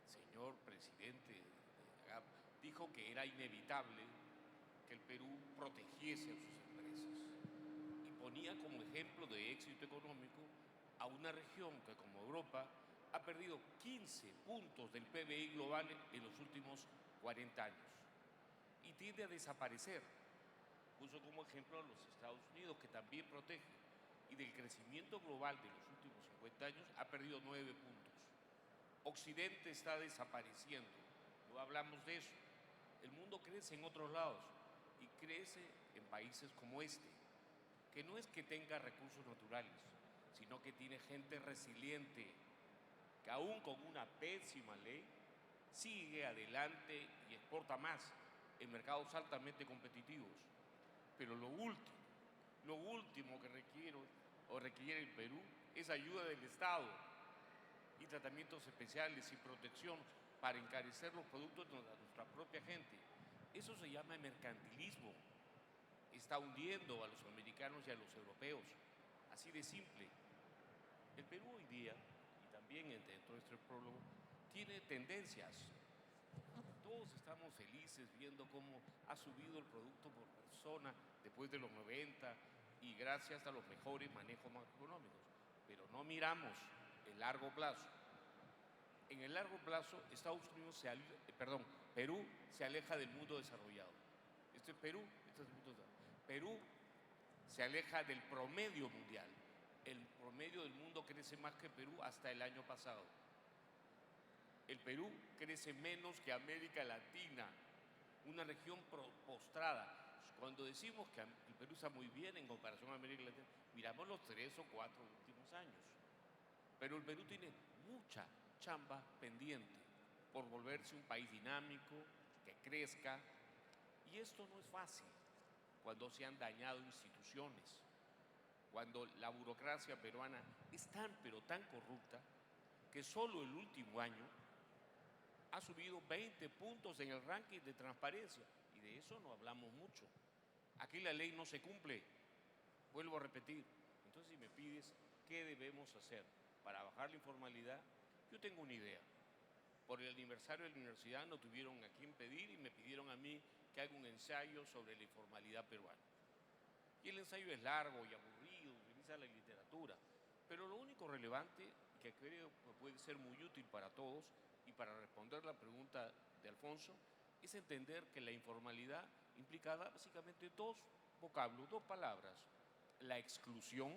E: señor presidente de AGAP dijo que era inevitable que el Perú protegiese a sus empresas y ponía como ejemplo de éxito económico a una región que, como Europa, ha perdido 15 puntos del PBI global en los últimos 40 años y tiende a desaparecer. Puso como ejemplo a los Estados Unidos, que también protege, y del crecimiento global de los últimos 50 años ha perdido 9 puntos. Occidente está desapareciendo, no hablamos de eso. El mundo crece en otros lados y crece en países como este, que no es que tenga recursos naturales, sino que tiene gente resiliente, que aún con una pésima ley sigue adelante y exporta más en mercados altamente competitivos. Pero lo último que requiere el Perú es ayuda del Estado y tratamientos especiales y protección para encarecer los productos de nuestra propia gente. Eso se llama mercantilismo. Está hundiendo a los americanos y a los europeos. Así de simple. El Perú hoy día, y también dentro de este prólogo, tiene tendencias. Todos estamos felices viendo cómo ha subido el producto por persona después de los 90 y gracias a los mejores manejos macroeconómicos. Pero no miramos el largo plazo. En el largo plazo, Perú se aleja del mundo desarrollado. Perú se aleja del promedio mundial. El promedio del mundo crece más que Perú hasta el año pasado. El Perú crece menos que América Latina, una región postrada. Cuando decimos que el Perú está muy bien en comparación a América Latina, miramos los 3 o 4 últimos años. Pero el Perú tiene mucha chamba pendiente por volverse un país dinámico, que crezca. Y esto no es fácil cuando se han dañado instituciones, cuando la burocracia peruana es tan, pero tan corrupta, que solo el último año ha subido 20 puntos en el ranking de transparencia. Y de eso no hablamos mucho. Aquí la ley no se cumple. Vuelvo a repetir. Entonces, si me pides qué debemos hacer para bajar la informalidad, yo tengo una idea. Por el aniversario de la universidad no tuvieron a quién pedir y me pidieron a mí que haga un ensayo sobre la informalidad peruana. Y el ensayo es largo y aburrido, utiliza la literatura. Pero lo único relevante, que creo que puede ser muy útil para todos y para responder la pregunta de Alfonso, es entender que la informalidad implica básicamente 2 vocablos, 2 palabras: la exclusión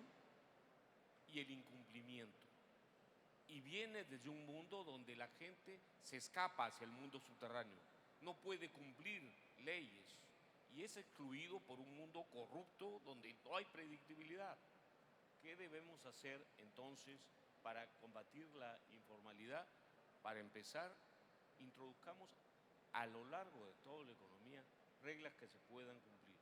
E: y el incumplimiento. y viene desde un mundo donde la gente se escapa hacia el mundo subterráneo, no puede cumplir leyes y es excluido por un mundo corrupto donde no hay predictibilidad. ¿Qué debemos hacer entonces para combatir la informalidad? Para empezar, introduzcamos a lo largo de toda la economía reglas que se puedan cumplir.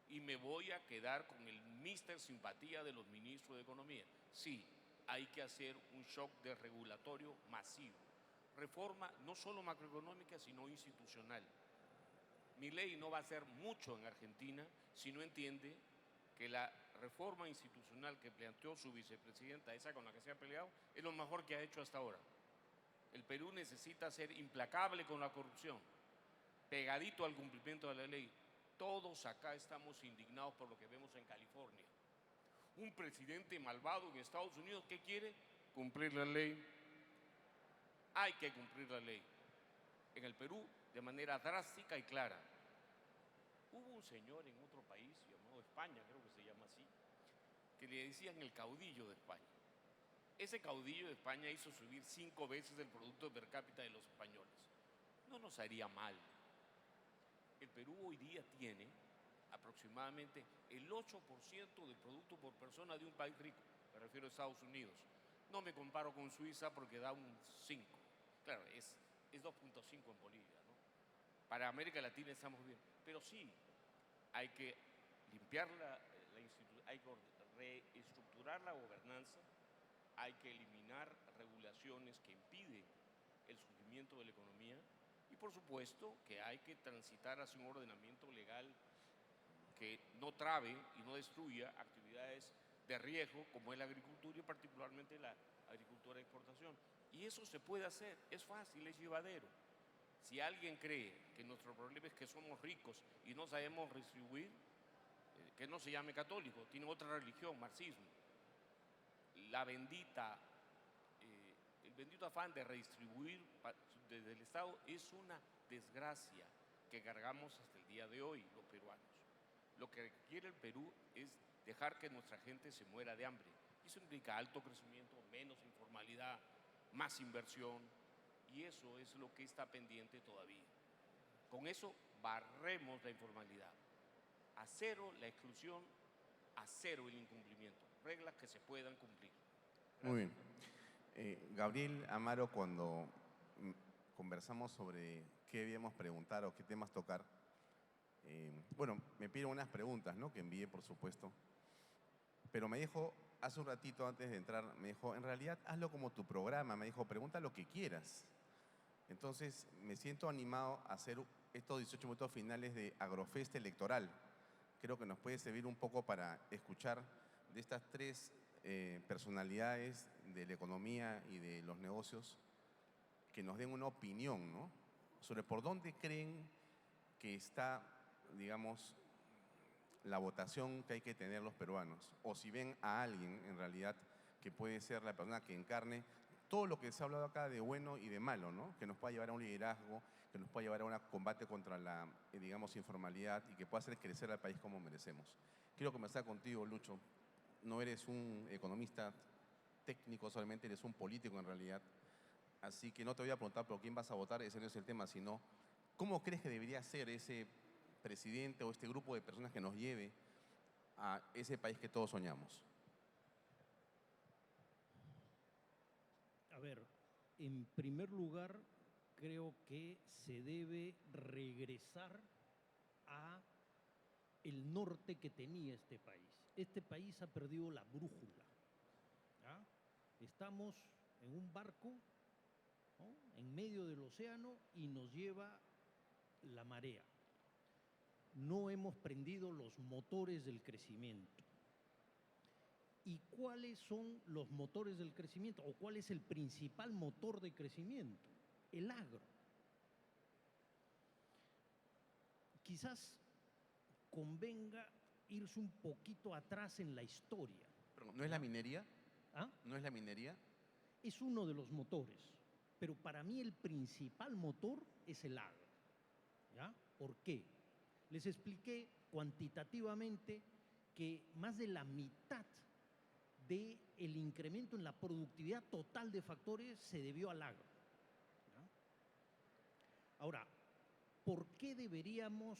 E: Y me voy a quedar con el mister simpatía de los ministros de Economía. Sí, hay que hacer un shock desregulatorio masivo. Reforma no solo macroeconómica, sino institucional. Milei no va a hacer mucho en Argentina si no entiende que la reforma institucional que planteó su vicepresidenta, esa con la que se ha peleado, es lo mejor que ha hecho hasta ahora. El Perú necesita ser implacable con la corrupción, pegadito al cumplimiento de la ley. Todos acá estamos indignados por lo que vemos en California. Un presidente malvado en Estados Unidos, ¿qué quiere? Cumplir la ley. Hay que cumplir la ley. En el Perú, de manera drástica y clara. Hubo un señor en otro país, llamado España, creo que se llama así, que le decían el caudillo de España. Ese caudillo de España hizo subir 5 veces el producto per cápita de los españoles. No nos haría mal. El Perú hoy día tiene aproximadamente el 8% del producto por persona de un país rico, me refiero a Estados Unidos. No me comparo con Suiza porque da un 5. Claro, es 2.5 en Bolivia, ¿no? Para América Latina estamos bien, pero sí, hay que limpiar hay que reestructurar la gobernanza, hay que eliminar regulaciones que impiden el surgimiento de la economía y por supuesto que hay que transitar hacia un ordenamiento legal que no trabe y no destruya actividades de riesgo como es la agricultura y particularmente la agricultura de exportación. Y eso se puede hacer, es fácil, es llevadero. Si alguien cree que nuestro problema es que somos ricos y no sabemos distribuir, que no se llame católico, tiene otra religión, marxismo. El bendito afán de redistribuir desde el Estado es una desgracia que cargamos hasta el día de hoy los peruanos. Lo que quiere el Perú es dejar que nuestra gente se muera de hambre. Eso implica alto crecimiento, menos informalidad, más inversión, y eso es lo que está pendiente todavía. Con eso barremos la informalidad. A cero la exclusión, a cero el incumplimiento. Reglas que se puedan cumplir. Gracias.
B: Muy bien. Gabriel Amaro, cuando conversamos sobre qué debíamos preguntar o qué temas tocar, bueno, me pidieron unas preguntas, ¿no? Que envié, por supuesto. Pero me dijo, hace un ratito antes de entrar, me dijo, en realidad hazlo como tu programa. Me dijo, pregunta lo que quieras. Entonces, me siento animado a hacer estos 18 minutos finales de Agrofest electoral. Creo que nos puede servir un poco para escuchar de estas 3 personalidades de la economía y de los negocios que nos den una opinión, ¿no? Sobre por dónde creen que está, digamos, la votación que hay que tener los peruanos. O si ven a alguien, en realidad, que puede ser la persona que encarne todo lo que se ha hablado acá de bueno y de malo, ¿no? Que nos pueda llevar a un liderazgo, que nos pueda llevar a un combate contra la, digamos, informalidad y que pueda hacer crecer al país como merecemos. Quiero comenzar contigo, Lucho. No eres un economista técnico solamente, eres un político en realidad. Así que no te voy a preguntar por quién vas a votar, ese no es el tema, sino ¿cómo crees que debería ser ese presidente o este grupo de personas que nos lleve a ese país que todos soñamos?
C: A ver, en primer lugar, creo que se debe regresar a el norte que tenía este país. Este país ha perdido la brújula. ¿Ya? Estamos en un barco, ¿no?, en medio del océano y nos lleva la marea. No hemos prendido los motores del crecimiento. ¿Y cuáles son los motores del crecimiento? ¿O cuál es el principal motor de crecimiento? El agro. Quizás convenga irse un poquito atrás en la historia.
B: Pero ¿no es la minería?
C: ¿Ah?
B: ¿No es la minería?
C: Es uno de los motores, pero para mí el principal motor es el agro. ¿Ya? ¿Por qué? Les expliqué cuantitativamente que más de la mitad del incremento en la productividad total de factores se debió al agro. ¿Ya? Ahora, ¿por qué deberíamos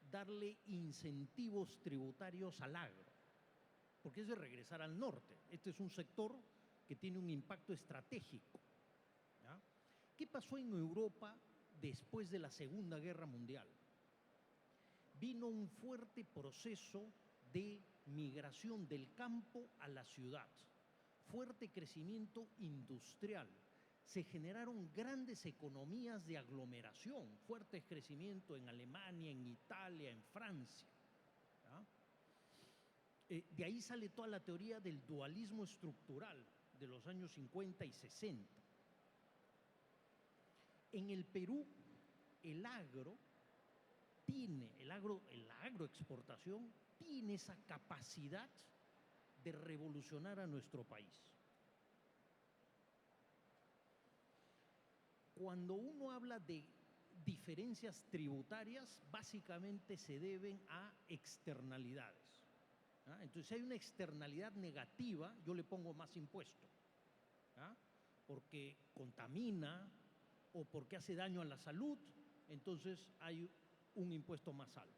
C: darle incentivos tributarios al agro? Porque eso es regresar al norte. Este es un sector que tiene un impacto estratégico. ¿Ya? ¿Qué pasó en Europa después de la Segunda Guerra Mundial? Vino un fuerte proceso de migración del campo a la ciudad, fuerte crecimiento industrial. Se generaron grandes economías de aglomeración, fuerte crecimiento en Alemania, en Italia, en Francia. ¿Ya? De ahí sale toda la teoría del dualismo estructural de los años 50 y 60. En el Perú, la agroexportación tiene esa capacidad de revolucionar a nuestro país. Cuando uno habla de diferencias tributarias, básicamente se deben a externalidades. ¿Ah? Entonces, si hay una externalidad negativa, yo le pongo más impuesto. ¿Ah? Porque contamina o porque hace daño a la salud, entonces hay un impuesto más alto.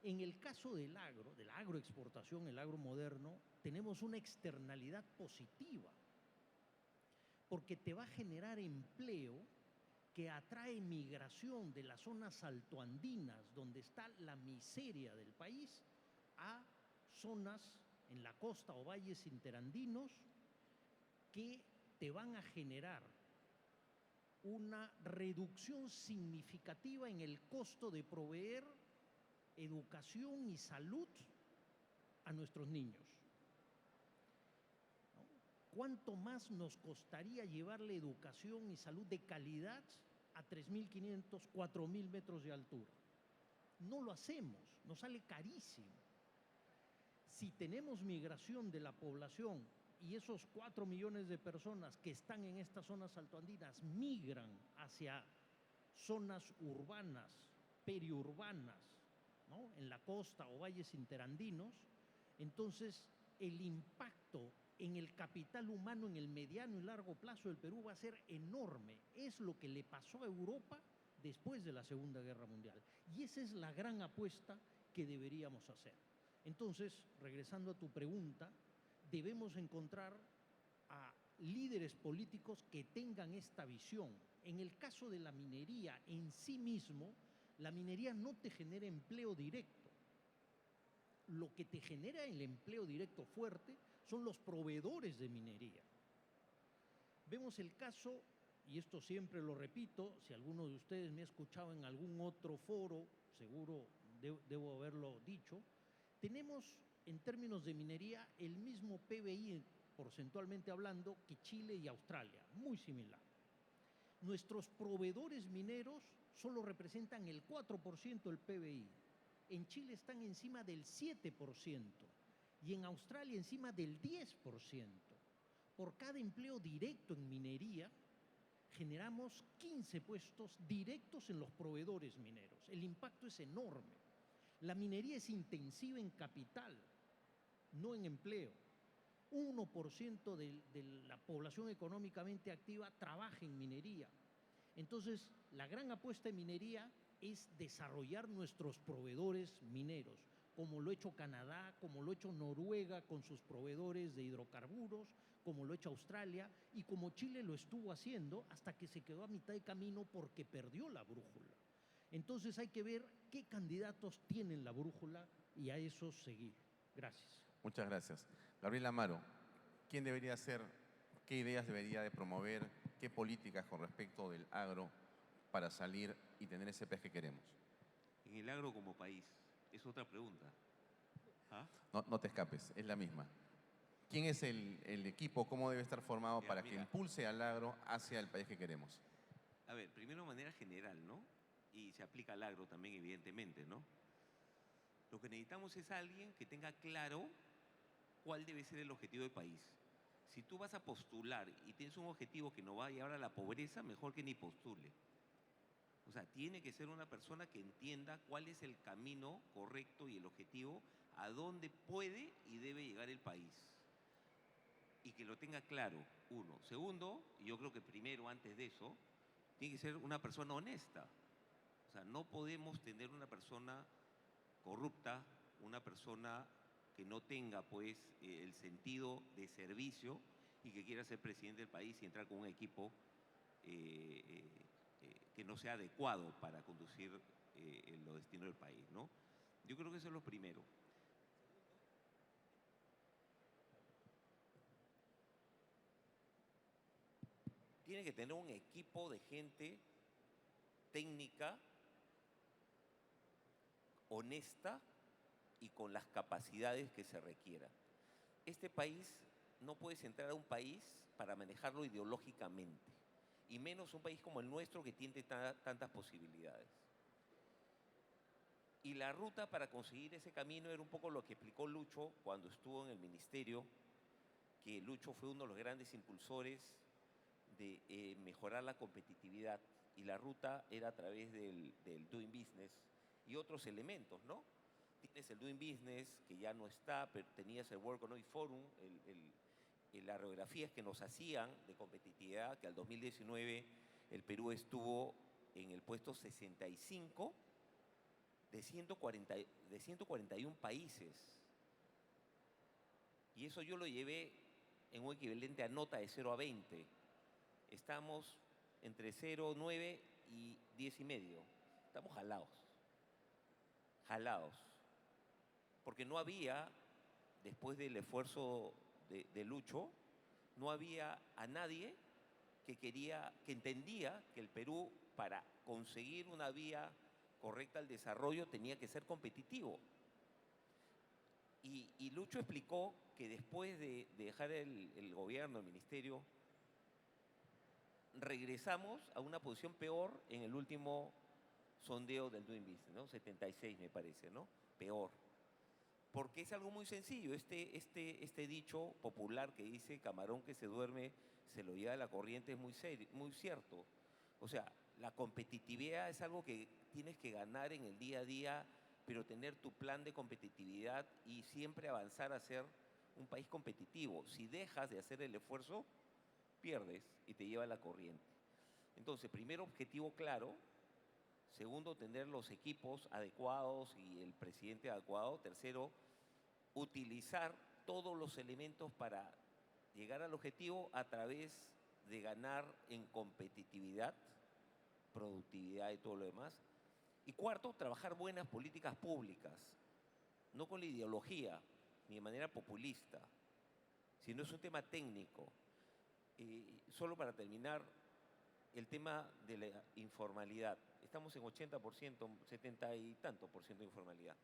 C: En el caso de la agroexportación, el agro moderno, tenemos una externalidad positiva, porque te va a generar empleo que atrae migración de las zonas altoandinas, donde está la miseria del país, a zonas en la costa o valles interandinos que te van a generar una reducción significativa en el costo de proveer educación y salud a nuestros niños. ¿No? ¿Cuánto más nos costaría llevarle educación y salud de calidad a 3.500, 4.000 metros de altura? No lo hacemos, nos sale carísimo. Si tenemos migración de la población y esos 4 millones de personas que están en estas zonas altoandinas migran hacia zonas urbanas, periurbanas, ¿no? En la costa o valles interandinos, entonces el impacto en el capital humano en el mediano y largo plazo del Perú va a ser enorme. Es lo que le pasó a Europa después de la Segunda Guerra Mundial. Y esa es la gran apuesta que deberíamos hacer. Entonces, regresando a tu pregunta, debemos encontrar a líderes políticos que tengan esta visión. En el caso de la minería en sí mismo, la minería no te genera empleo directo. Lo que te genera el empleo directo fuerte son los proveedores de minería. Vemos el caso, y esto siempre lo repito, si alguno de ustedes me ha escuchado en algún otro foro, seguro debo haberlo dicho, tenemos en términos de minería el mismo PBI, porcentualmente hablando, que Chile y Australia, muy similar. Nuestros proveedores mineros solo representan el 4% del PBI. En Chile están encima del 7% y en Australia encima del 10%. Por cada empleo directo en minería, generamos 15 puestos directos en los proveedores mineros. El impacto es enorme. La minería es intensiva en capital, no en empleo. 1% de la población económicamente activa trabaja en minería. Entonces, la gran apuesta en minería es desarrollar nuestros proveedores mineros, como lo ha hecho Canadá, como lo ha hecho Noruega con sus proveedores de hidrocarburos, como lo ha hecho Australia y como Chile lo estuvo haciendo hasta que se quedó a mitad de camino porque perdió la brújula. Entonces hay que ver qué candidatos tienen la brújula y a esos seguir. Gracias.
B: Muchas gracias. Gabriel Amaro, ¿quién debería ser, qué ideas debería de promover, qué políticas con respecto del agro para salir y tener ese pez que queremos?
D: En el agro como país, es otra pregunta. ¿Ah?
B: No te escapes, es la misma. ¿Quién es el equipo? ¿Cómo debe estar formado para que impulse al agro hacia el país que queremos?
D: A ver, primero de manera general, ¿no? Y se aplica al agro también, evidentemente, ¿no? Lo que necesitamos es alguien que tenga claro cuál debe ser el objetivo del país. Si tú vas a postular y tienes un objetivo que no va a llevar a la pobreza, mejor que ni postule. O sea, tiene que ser una persona que entienda cuál es el camino correcto y el objetivo a dónde puede y debe llegar el país. Y que lo tenga claro, uno. Segundo, y yo creo que primero, antes de eso, tiene que ser una persona honesta. O sea, no podemos tener una persona corrupta, una persona que no tenga pues el sentido de servicio y que quiera ser presidente del país y entrar con un equipo que no sea adecuado para conducir los destinos del país, ¿no? Yo creo que eso es lo primero. Tiene que tener un equipo de gente técnica, honesta y con las capacidades que se requieran. Este país, no puedes entrar a un país para manejarlo ideológicamente, y menos un país como el nuestro que tiene tantas posibilidades. Y la ruta para conseguir ese camino era un poco lo que explicó Lucho cuando estuvo en el ministerio, que Lucho fue uno de los grandes impulsores de mejorar la competitividad, y la ruta era a través del Doing Business y otros elementos, ¿no? Tienes el Doing Business, que ya no está, pero tenías el World Economic Forum, las radiografías que nos hacían de competitividad, que al 2019 el Perú estuvo en el puesto 65 de 141 países. Y eso yo lo llevé en un equivalente a nota de 0 a 20. Estamos entre 0, 9 y 10,5. Estamos jalados. Porque no había, después del esfuerzo de Lucho, no había a nadie que entendía que el Perú, para conseguir una vía correcta al desarrollo, tenía que ser competitivo. Y Lucho explicó que después de dejar el gobierno, el ministerio, regresamos a una posición peor en el último sondeo del Doing Business, ¿no? 76 me parece, ¿no? Peor. Porque es algo muy sencillo, este dicho popular que dice camarón que se duerme se lo lleva la corriente es muy cierto. O sea, la competitividad es algo que tienes que ganar en el día a día, pero tener tu plan de competitividad y siempre avanzar a ser un país competitivo. Si dejas de hacer el esfuerzo, pierdes y te lleva la corriente. Entonces, primero, objetivo claro. Segundo, tener los equipos adecuados y el presidente adecuado. Tercero, utilizar todos los elementos para llegar al objetivo a través de ganar en competitividad, productividad y todo lo demás. Y cuarto, trabajar buenas políticas públicas, no con la ideología ni de manera populista, sino es un tema técnico. Solo para terminar, el tema de la informalidad. Estamos en 80%, 70 y tanto por ciento de informalidad.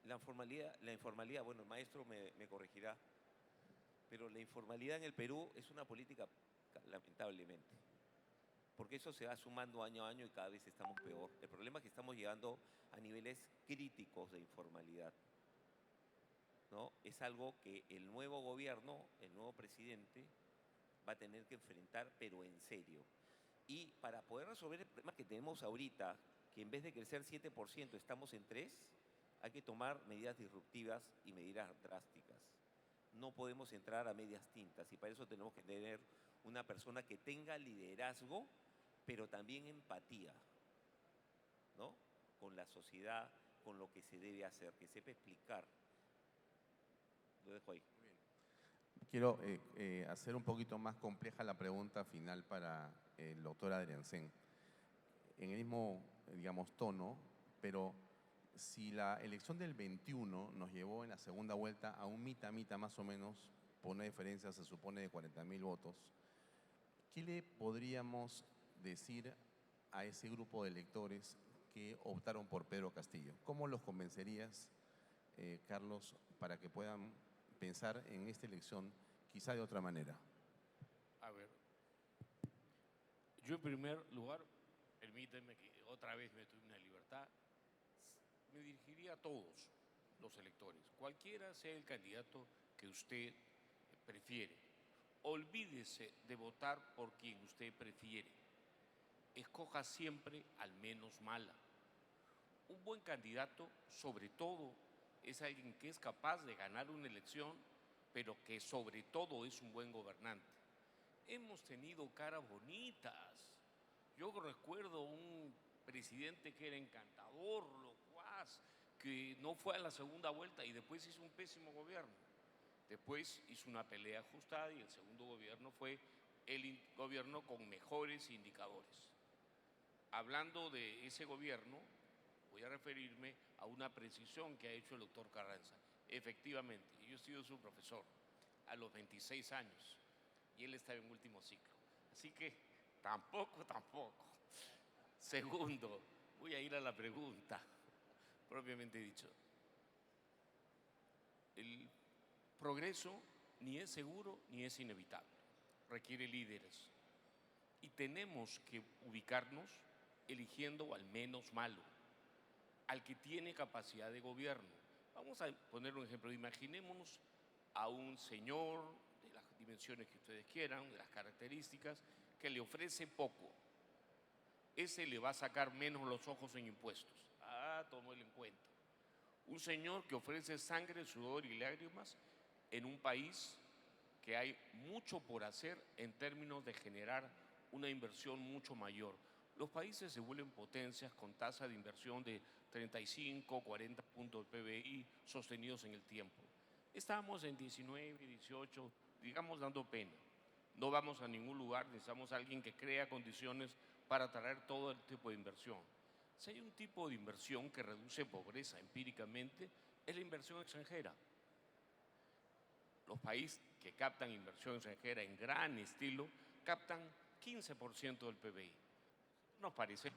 D: La informalidad, bueno, el maestro me corregirá, pero la informalidad en el Perú es una política, lamentablemente, porque eso se va sumando año a año y cada vez estamos peor. El problema es que estamos llegando a niveles críticos de informalidad, ¿no? Es algo que el nuevo gobierno, el nuevo presidente, va a tener que enfrentar, pero en serio. Y para poder resolver el problema que tenemos ahorita, que en vez de crecer 7% estamos en 3%, hay que tomar medidas disruptivas y medidas drásticas. No podemos entrar a medias tintas y para eso tenemos que tener una persona que tenga liderazgo, pero también empatía, ¿no? Con la sociedad, con lo que se debe hacer, que sepa explicar. Lo dejo ahí.
B: Muy bien. Quiero hacer un poquito más compleja la pregunta final para el doctor Adriancén. En el mismo, digamos, tono, pero si la elección del 21 nos llevó en la segunda vuelta a un mitad más o menos, por una diferencia se supone de 40.000 votos, ¿qué le podríamos decir a ese grupo de electores que optaron por Pedro Castillo? ¿Cómo los convencerías, Carlos, para que puedan pensar en esta elección quizá de otra manera?
E: A ver, yo en primer lugar, permítanme que otra vez me tome una libertad, me dirigiría a todos los electores, cualquiera sea el candidato que usted prefiere. Olvídese de votar por quien usted prefiere. escoja siempre al menos mala. Un buen candidato, sobre todo, es alguien que es capaz de ganar una elección, pero que sobre todo es un buen gobernante. Hemos tenido caras bonitas. Yo recuerdo un presidente que era encantador, locuaz, que no fue a la segunda vuelta y después hizo un pésimo gobierno. Después hizo una pelea ajustada y el segundo gobierno fue el gobierno con mejores indicadores. Hablando de ese gobierno, voy a referirme a una precisión que ha hecho el doctor Carranza. Efectivamente, yo he sido su profesor a los 26 años y él estaba en último ciclo. Así que tampoco. Segundo, voy a ir a la pregunta, propiamente dicho. El progreso ni es seguro ni es inevitable, requiere líderes. Y tenemos que ubicarnos eligiendo al menos malo, al que tiene capacidad de gobierno. Vamos a poner un ejemplo. Imaginémonos a un señor de las dimensiones que ustedes quieran, de las características, que le ofrece poco. Ese le va a sacar menos los ojos en impuestos. Tómelo en cuenta. Un señor que ofrece sangre, sudor y lágrimas en un país que hay mucho por hacer en términos de generar una inversión mucho mayor. Los países se vuelven potencias con tasa de inversión de 35, 40 puntos del PBI sostenidos en el tiempo. Estamos en 19, 18, digamos dando pena. No vamos a ningún lugar, necesitamos a alguien que crea condiciones para atraer todo el tipo de inversión. Si hay un tipo de inversión que reduce pobreza empíricamente, es la inversión extranjera. Los países que captan inversión extranjera en gran estilo captan 15% del PBI. Nos parece,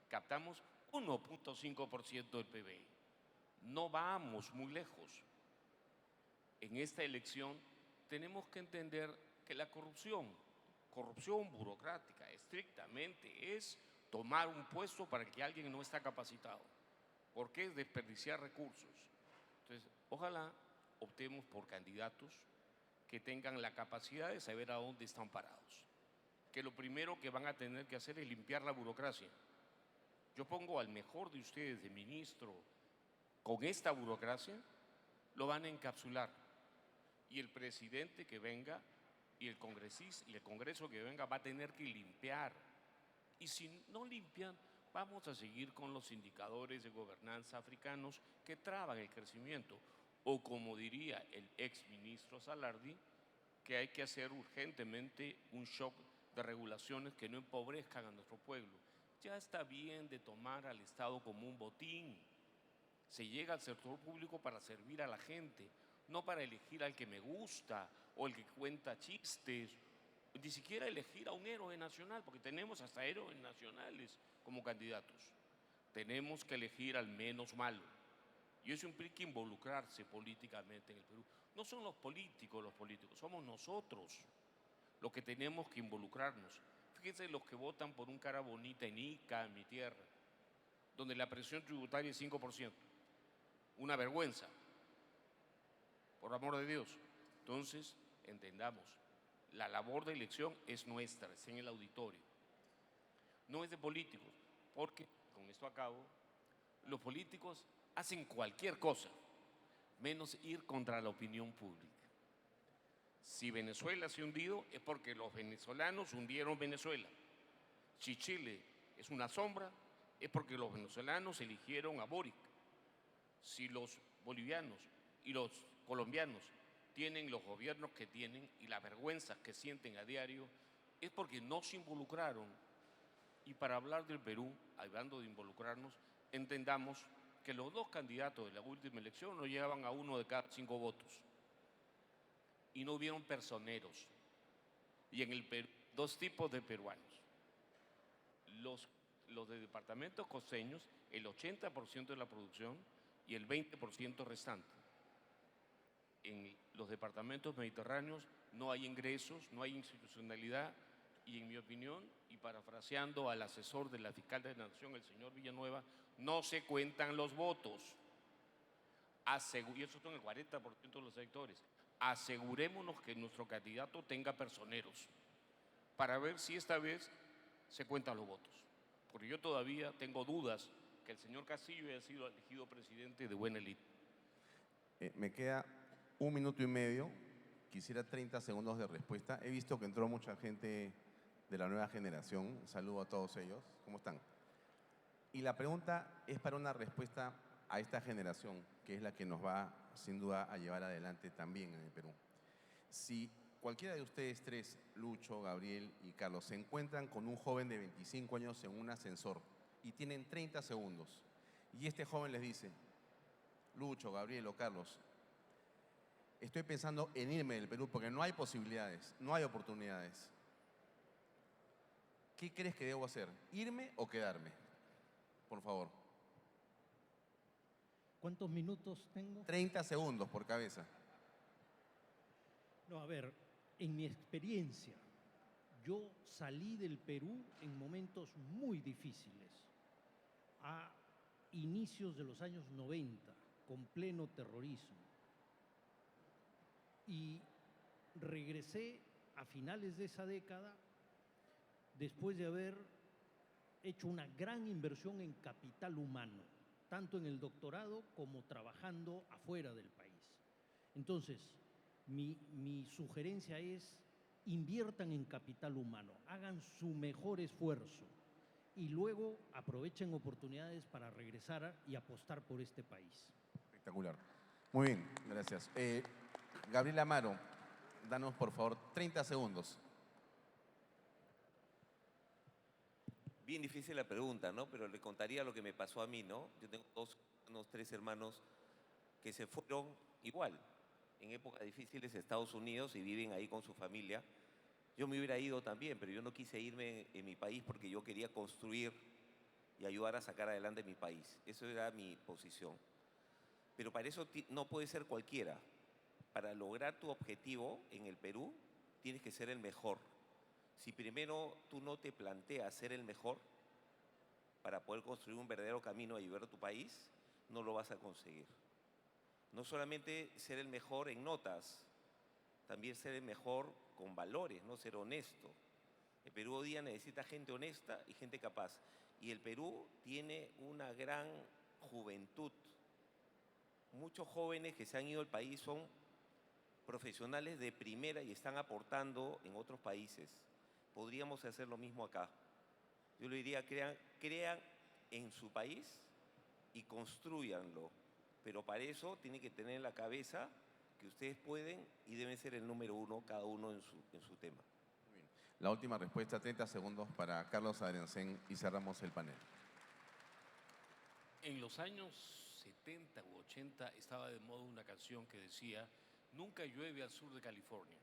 E: captamos 1.5% del PBI. No vamos muy lejos. En esta elección tenemos que entender que la corrupción burocrática estrictamente es tomar un puesto para que alguien no está capacitado, porque es desperdiciar recursos. Entonces, ojalá optemos por candidatos que tengan la capacidad de saber a dónde están parados, que lo primero que van a tener que hacer es limpiar la burocracia. Yo pongo al mejor de ustedes de ministro con esta burocracia, lo van a encapsular, y el presidente que venga y el congresista y el Congreso que venga va a tener que limpiar. Y si no limpian, vamos a seguir con los indicadores de gobernanza africanos que traban el crecimiento. O como diría el exministro Salardi, que hay que hacer urgentemente un shock de regulaciones que no empobrezcan a nuestro pueblo. Ya está bien de tomar al Estado como un botín. Se llega al sector público para servir a la gente, no para elegir al que me gusta o el que cuenta chistes, ni siquiera elegir a un héroe nacional, porque tenemos hasta héroes nacionales como candidatos. Tenemos que elegir al menos malo. Y eso implica involucrarse políticamente en el Perú. No son los políticos, somos nosotros los que tenemos que involucrarnos. Fíjense los que votan por un cara bonita en Ica, en mi tierra, donde la presión tributaria es 5%. Una vergüenza, por amor de Dios. Entonces, entendamos, la labor de elección es nuestra, es en el auditorio. No es de políticos, porque, con esto acabo, los políticos hacen cualquier cosa, menos ir contra la opinión pública. Si Venezuela se ha hundido, es porque los venezolanos hundieron Venezuela. Si Chile es una sombra, es porque los venezolanos eligieron a Boric. Si los bolivianos y los colombianos tienen los gobiernos que tienen y las vergüenzas que sienten a diario, es porque no se involucraron. Y para hablar del Perú, hablando de involucrarnos, entendamos que los dos candidatos de la última elección no llegaban a 1 de cada 5 votos. Y no hubieron personeros. Y en el Perú, 2 tipos de peruanos. Los de departamentos costeños, el 80% de la producción y el 20% restante. En los departamentos mediterráneos no hay ingresos, no hay institucionalidad y, en mi opinión, y parafraseando al asesor de la fiscal de la Nación, el señor Villanueva, no se cuentan los votos. Y eso son el 40% de los electores. Asegurémonos que nuestro candidato tenga personeros para ver si esta vez se cuentan los votos. porque yo todavía tengo dudas que el señor Castillo haya sido elegido presidente de buena élite.
B: Me queda 1 minuto y medio. Quisiera 30 segundos de respuesta. He visto que entró mucha gente de la nueva generación. Un saludo a todos ellos. ¿Cómo están? Y la pregunta es para una respuesta a esta generación, que es la que nos va, sin duda, a llevar adelante también en el Perú. Si cualquiera de ustedes tres, Lucho, Gabriel y Carlos, se encuentran con un joven de 25 años en un ascensor y tienen 30 segundos, y este joven les dice: Lucho, Gabriel o Carlos, estoy pensando en irme del Perú porque no hay posibilidades, no hay oportunidades. ¿Qué crees que debo hacer? ¿Irme o quedarme? Por favor.
C: ¿Cuántos minutos tengo?
B: 30 segundos por cabeza.
C: No, a ver, en mi experiencia, yo salí del Perú en momentos muy difíciles, a inicios de los años 90, con pleno terrorismo. Y regresé a finales de esa década después de haber hecho una gran inversión en capital humano, tanto en el doctorado como trabajando afuera del país. Entonces, mi sugerencia es: inviertan en capital humano, hagan su mejor esfuerzo y luego aprovechen oportunidades para regresar y apostar por este país.
B: Espectacular. Muy bien, gracias. Gabriel Amaro, danos por favor 30 segundos.
D: Bien difícil la pregunta, ¿no? Pero le contaría lo que me pasó a mí, ¿no? Yo tengo unos 3 hermanos que se fueron igual, en épocas difíciles a Estados Unidos y viven ahí con su familia. Yo me hubiera ido también, pero yo no quise irme en mi país porque yo quería construir y ayudar a sacar adelante mi país. Eso era mi posición. Pero para eso no puede ser cualquiera. Para lograr tu objetivo en el Perú, tienes que ser el mejor. Si primero tú no te planteas ser el mejor para poder construir un verdadero camino a ayudar a tu país, no lo vas a conseguir. No solamente ser el mejor en notas, también ser el mejor con valores, no ser honesto. El Perú hoy día necesita gente honesta y gente capaz. Y el Perú tiene una gran juventud. Muchos jóvenes que se han ido al país son profesionales de primera y están aportando en otros países. Podríamos hacer lo mismo acá. Yo le diría: crean en su país y construyanlo. Pero para eso tienen que tener en la cabeza que ustedes pueden y deben ser el número uno, cada uno en su tema.
B: Muy bien. La última respuesta, 30 segundos para Carlos Adriancén, y cerramos el panel.
E: En los años 70 u 80 estaba de moda una canción que decía: nunca llueve al sur de California.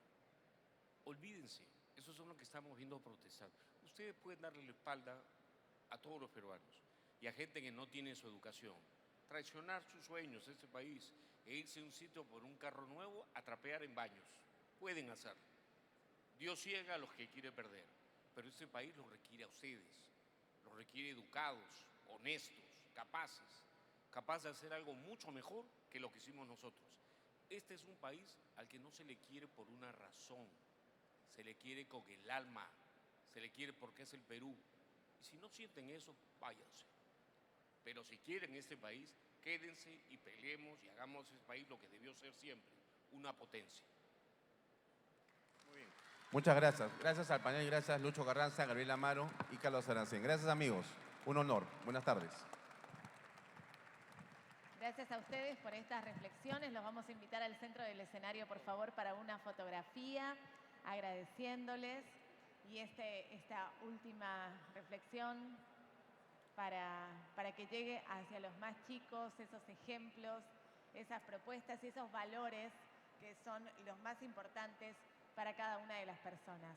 E: Olvídense, esos son los que estamos viendo protestar. Ustedes pueden darle la espalda a todos los peruanos y a gente que no tiene su educación, traicionar sus sueños de este país e irse a un sitio por un carro nuevo a trapear en baños. Pueden hacerlo. Dios ciega a los que quiere perder, pero este país los requiere a ustedes, los requiere educados, honestos, capaces de hacer algo mucho mejor que lo que hicimos nosotros. Este es un país al que no se le quiere por una razón, se le quiere con el alma, se le quiere porque es el Perú. Y si no sienten eso, váyanse. Pero si quieren este país, quédense y peleemos y hagamos este país lo que debió ser siempre, una potencia.
B: Muy bien. Muchas gracias. Gracias al panel, gracias Lucho Carranza, Gabriel Amaro y Carlos Adriancén. Gracias, amigos. Un honor. Buenas tardes.
A: Gracias a ustedes por estas reflexiones. Los vamos a invitar al centro del escenario, por favor, para una fotografía, agradeciéndoles. Y esta última reflexión para que llegue hacia los más chicos, esos ejemplos, esas propuestas y esos valores que son los más importantes para cada una de las personas.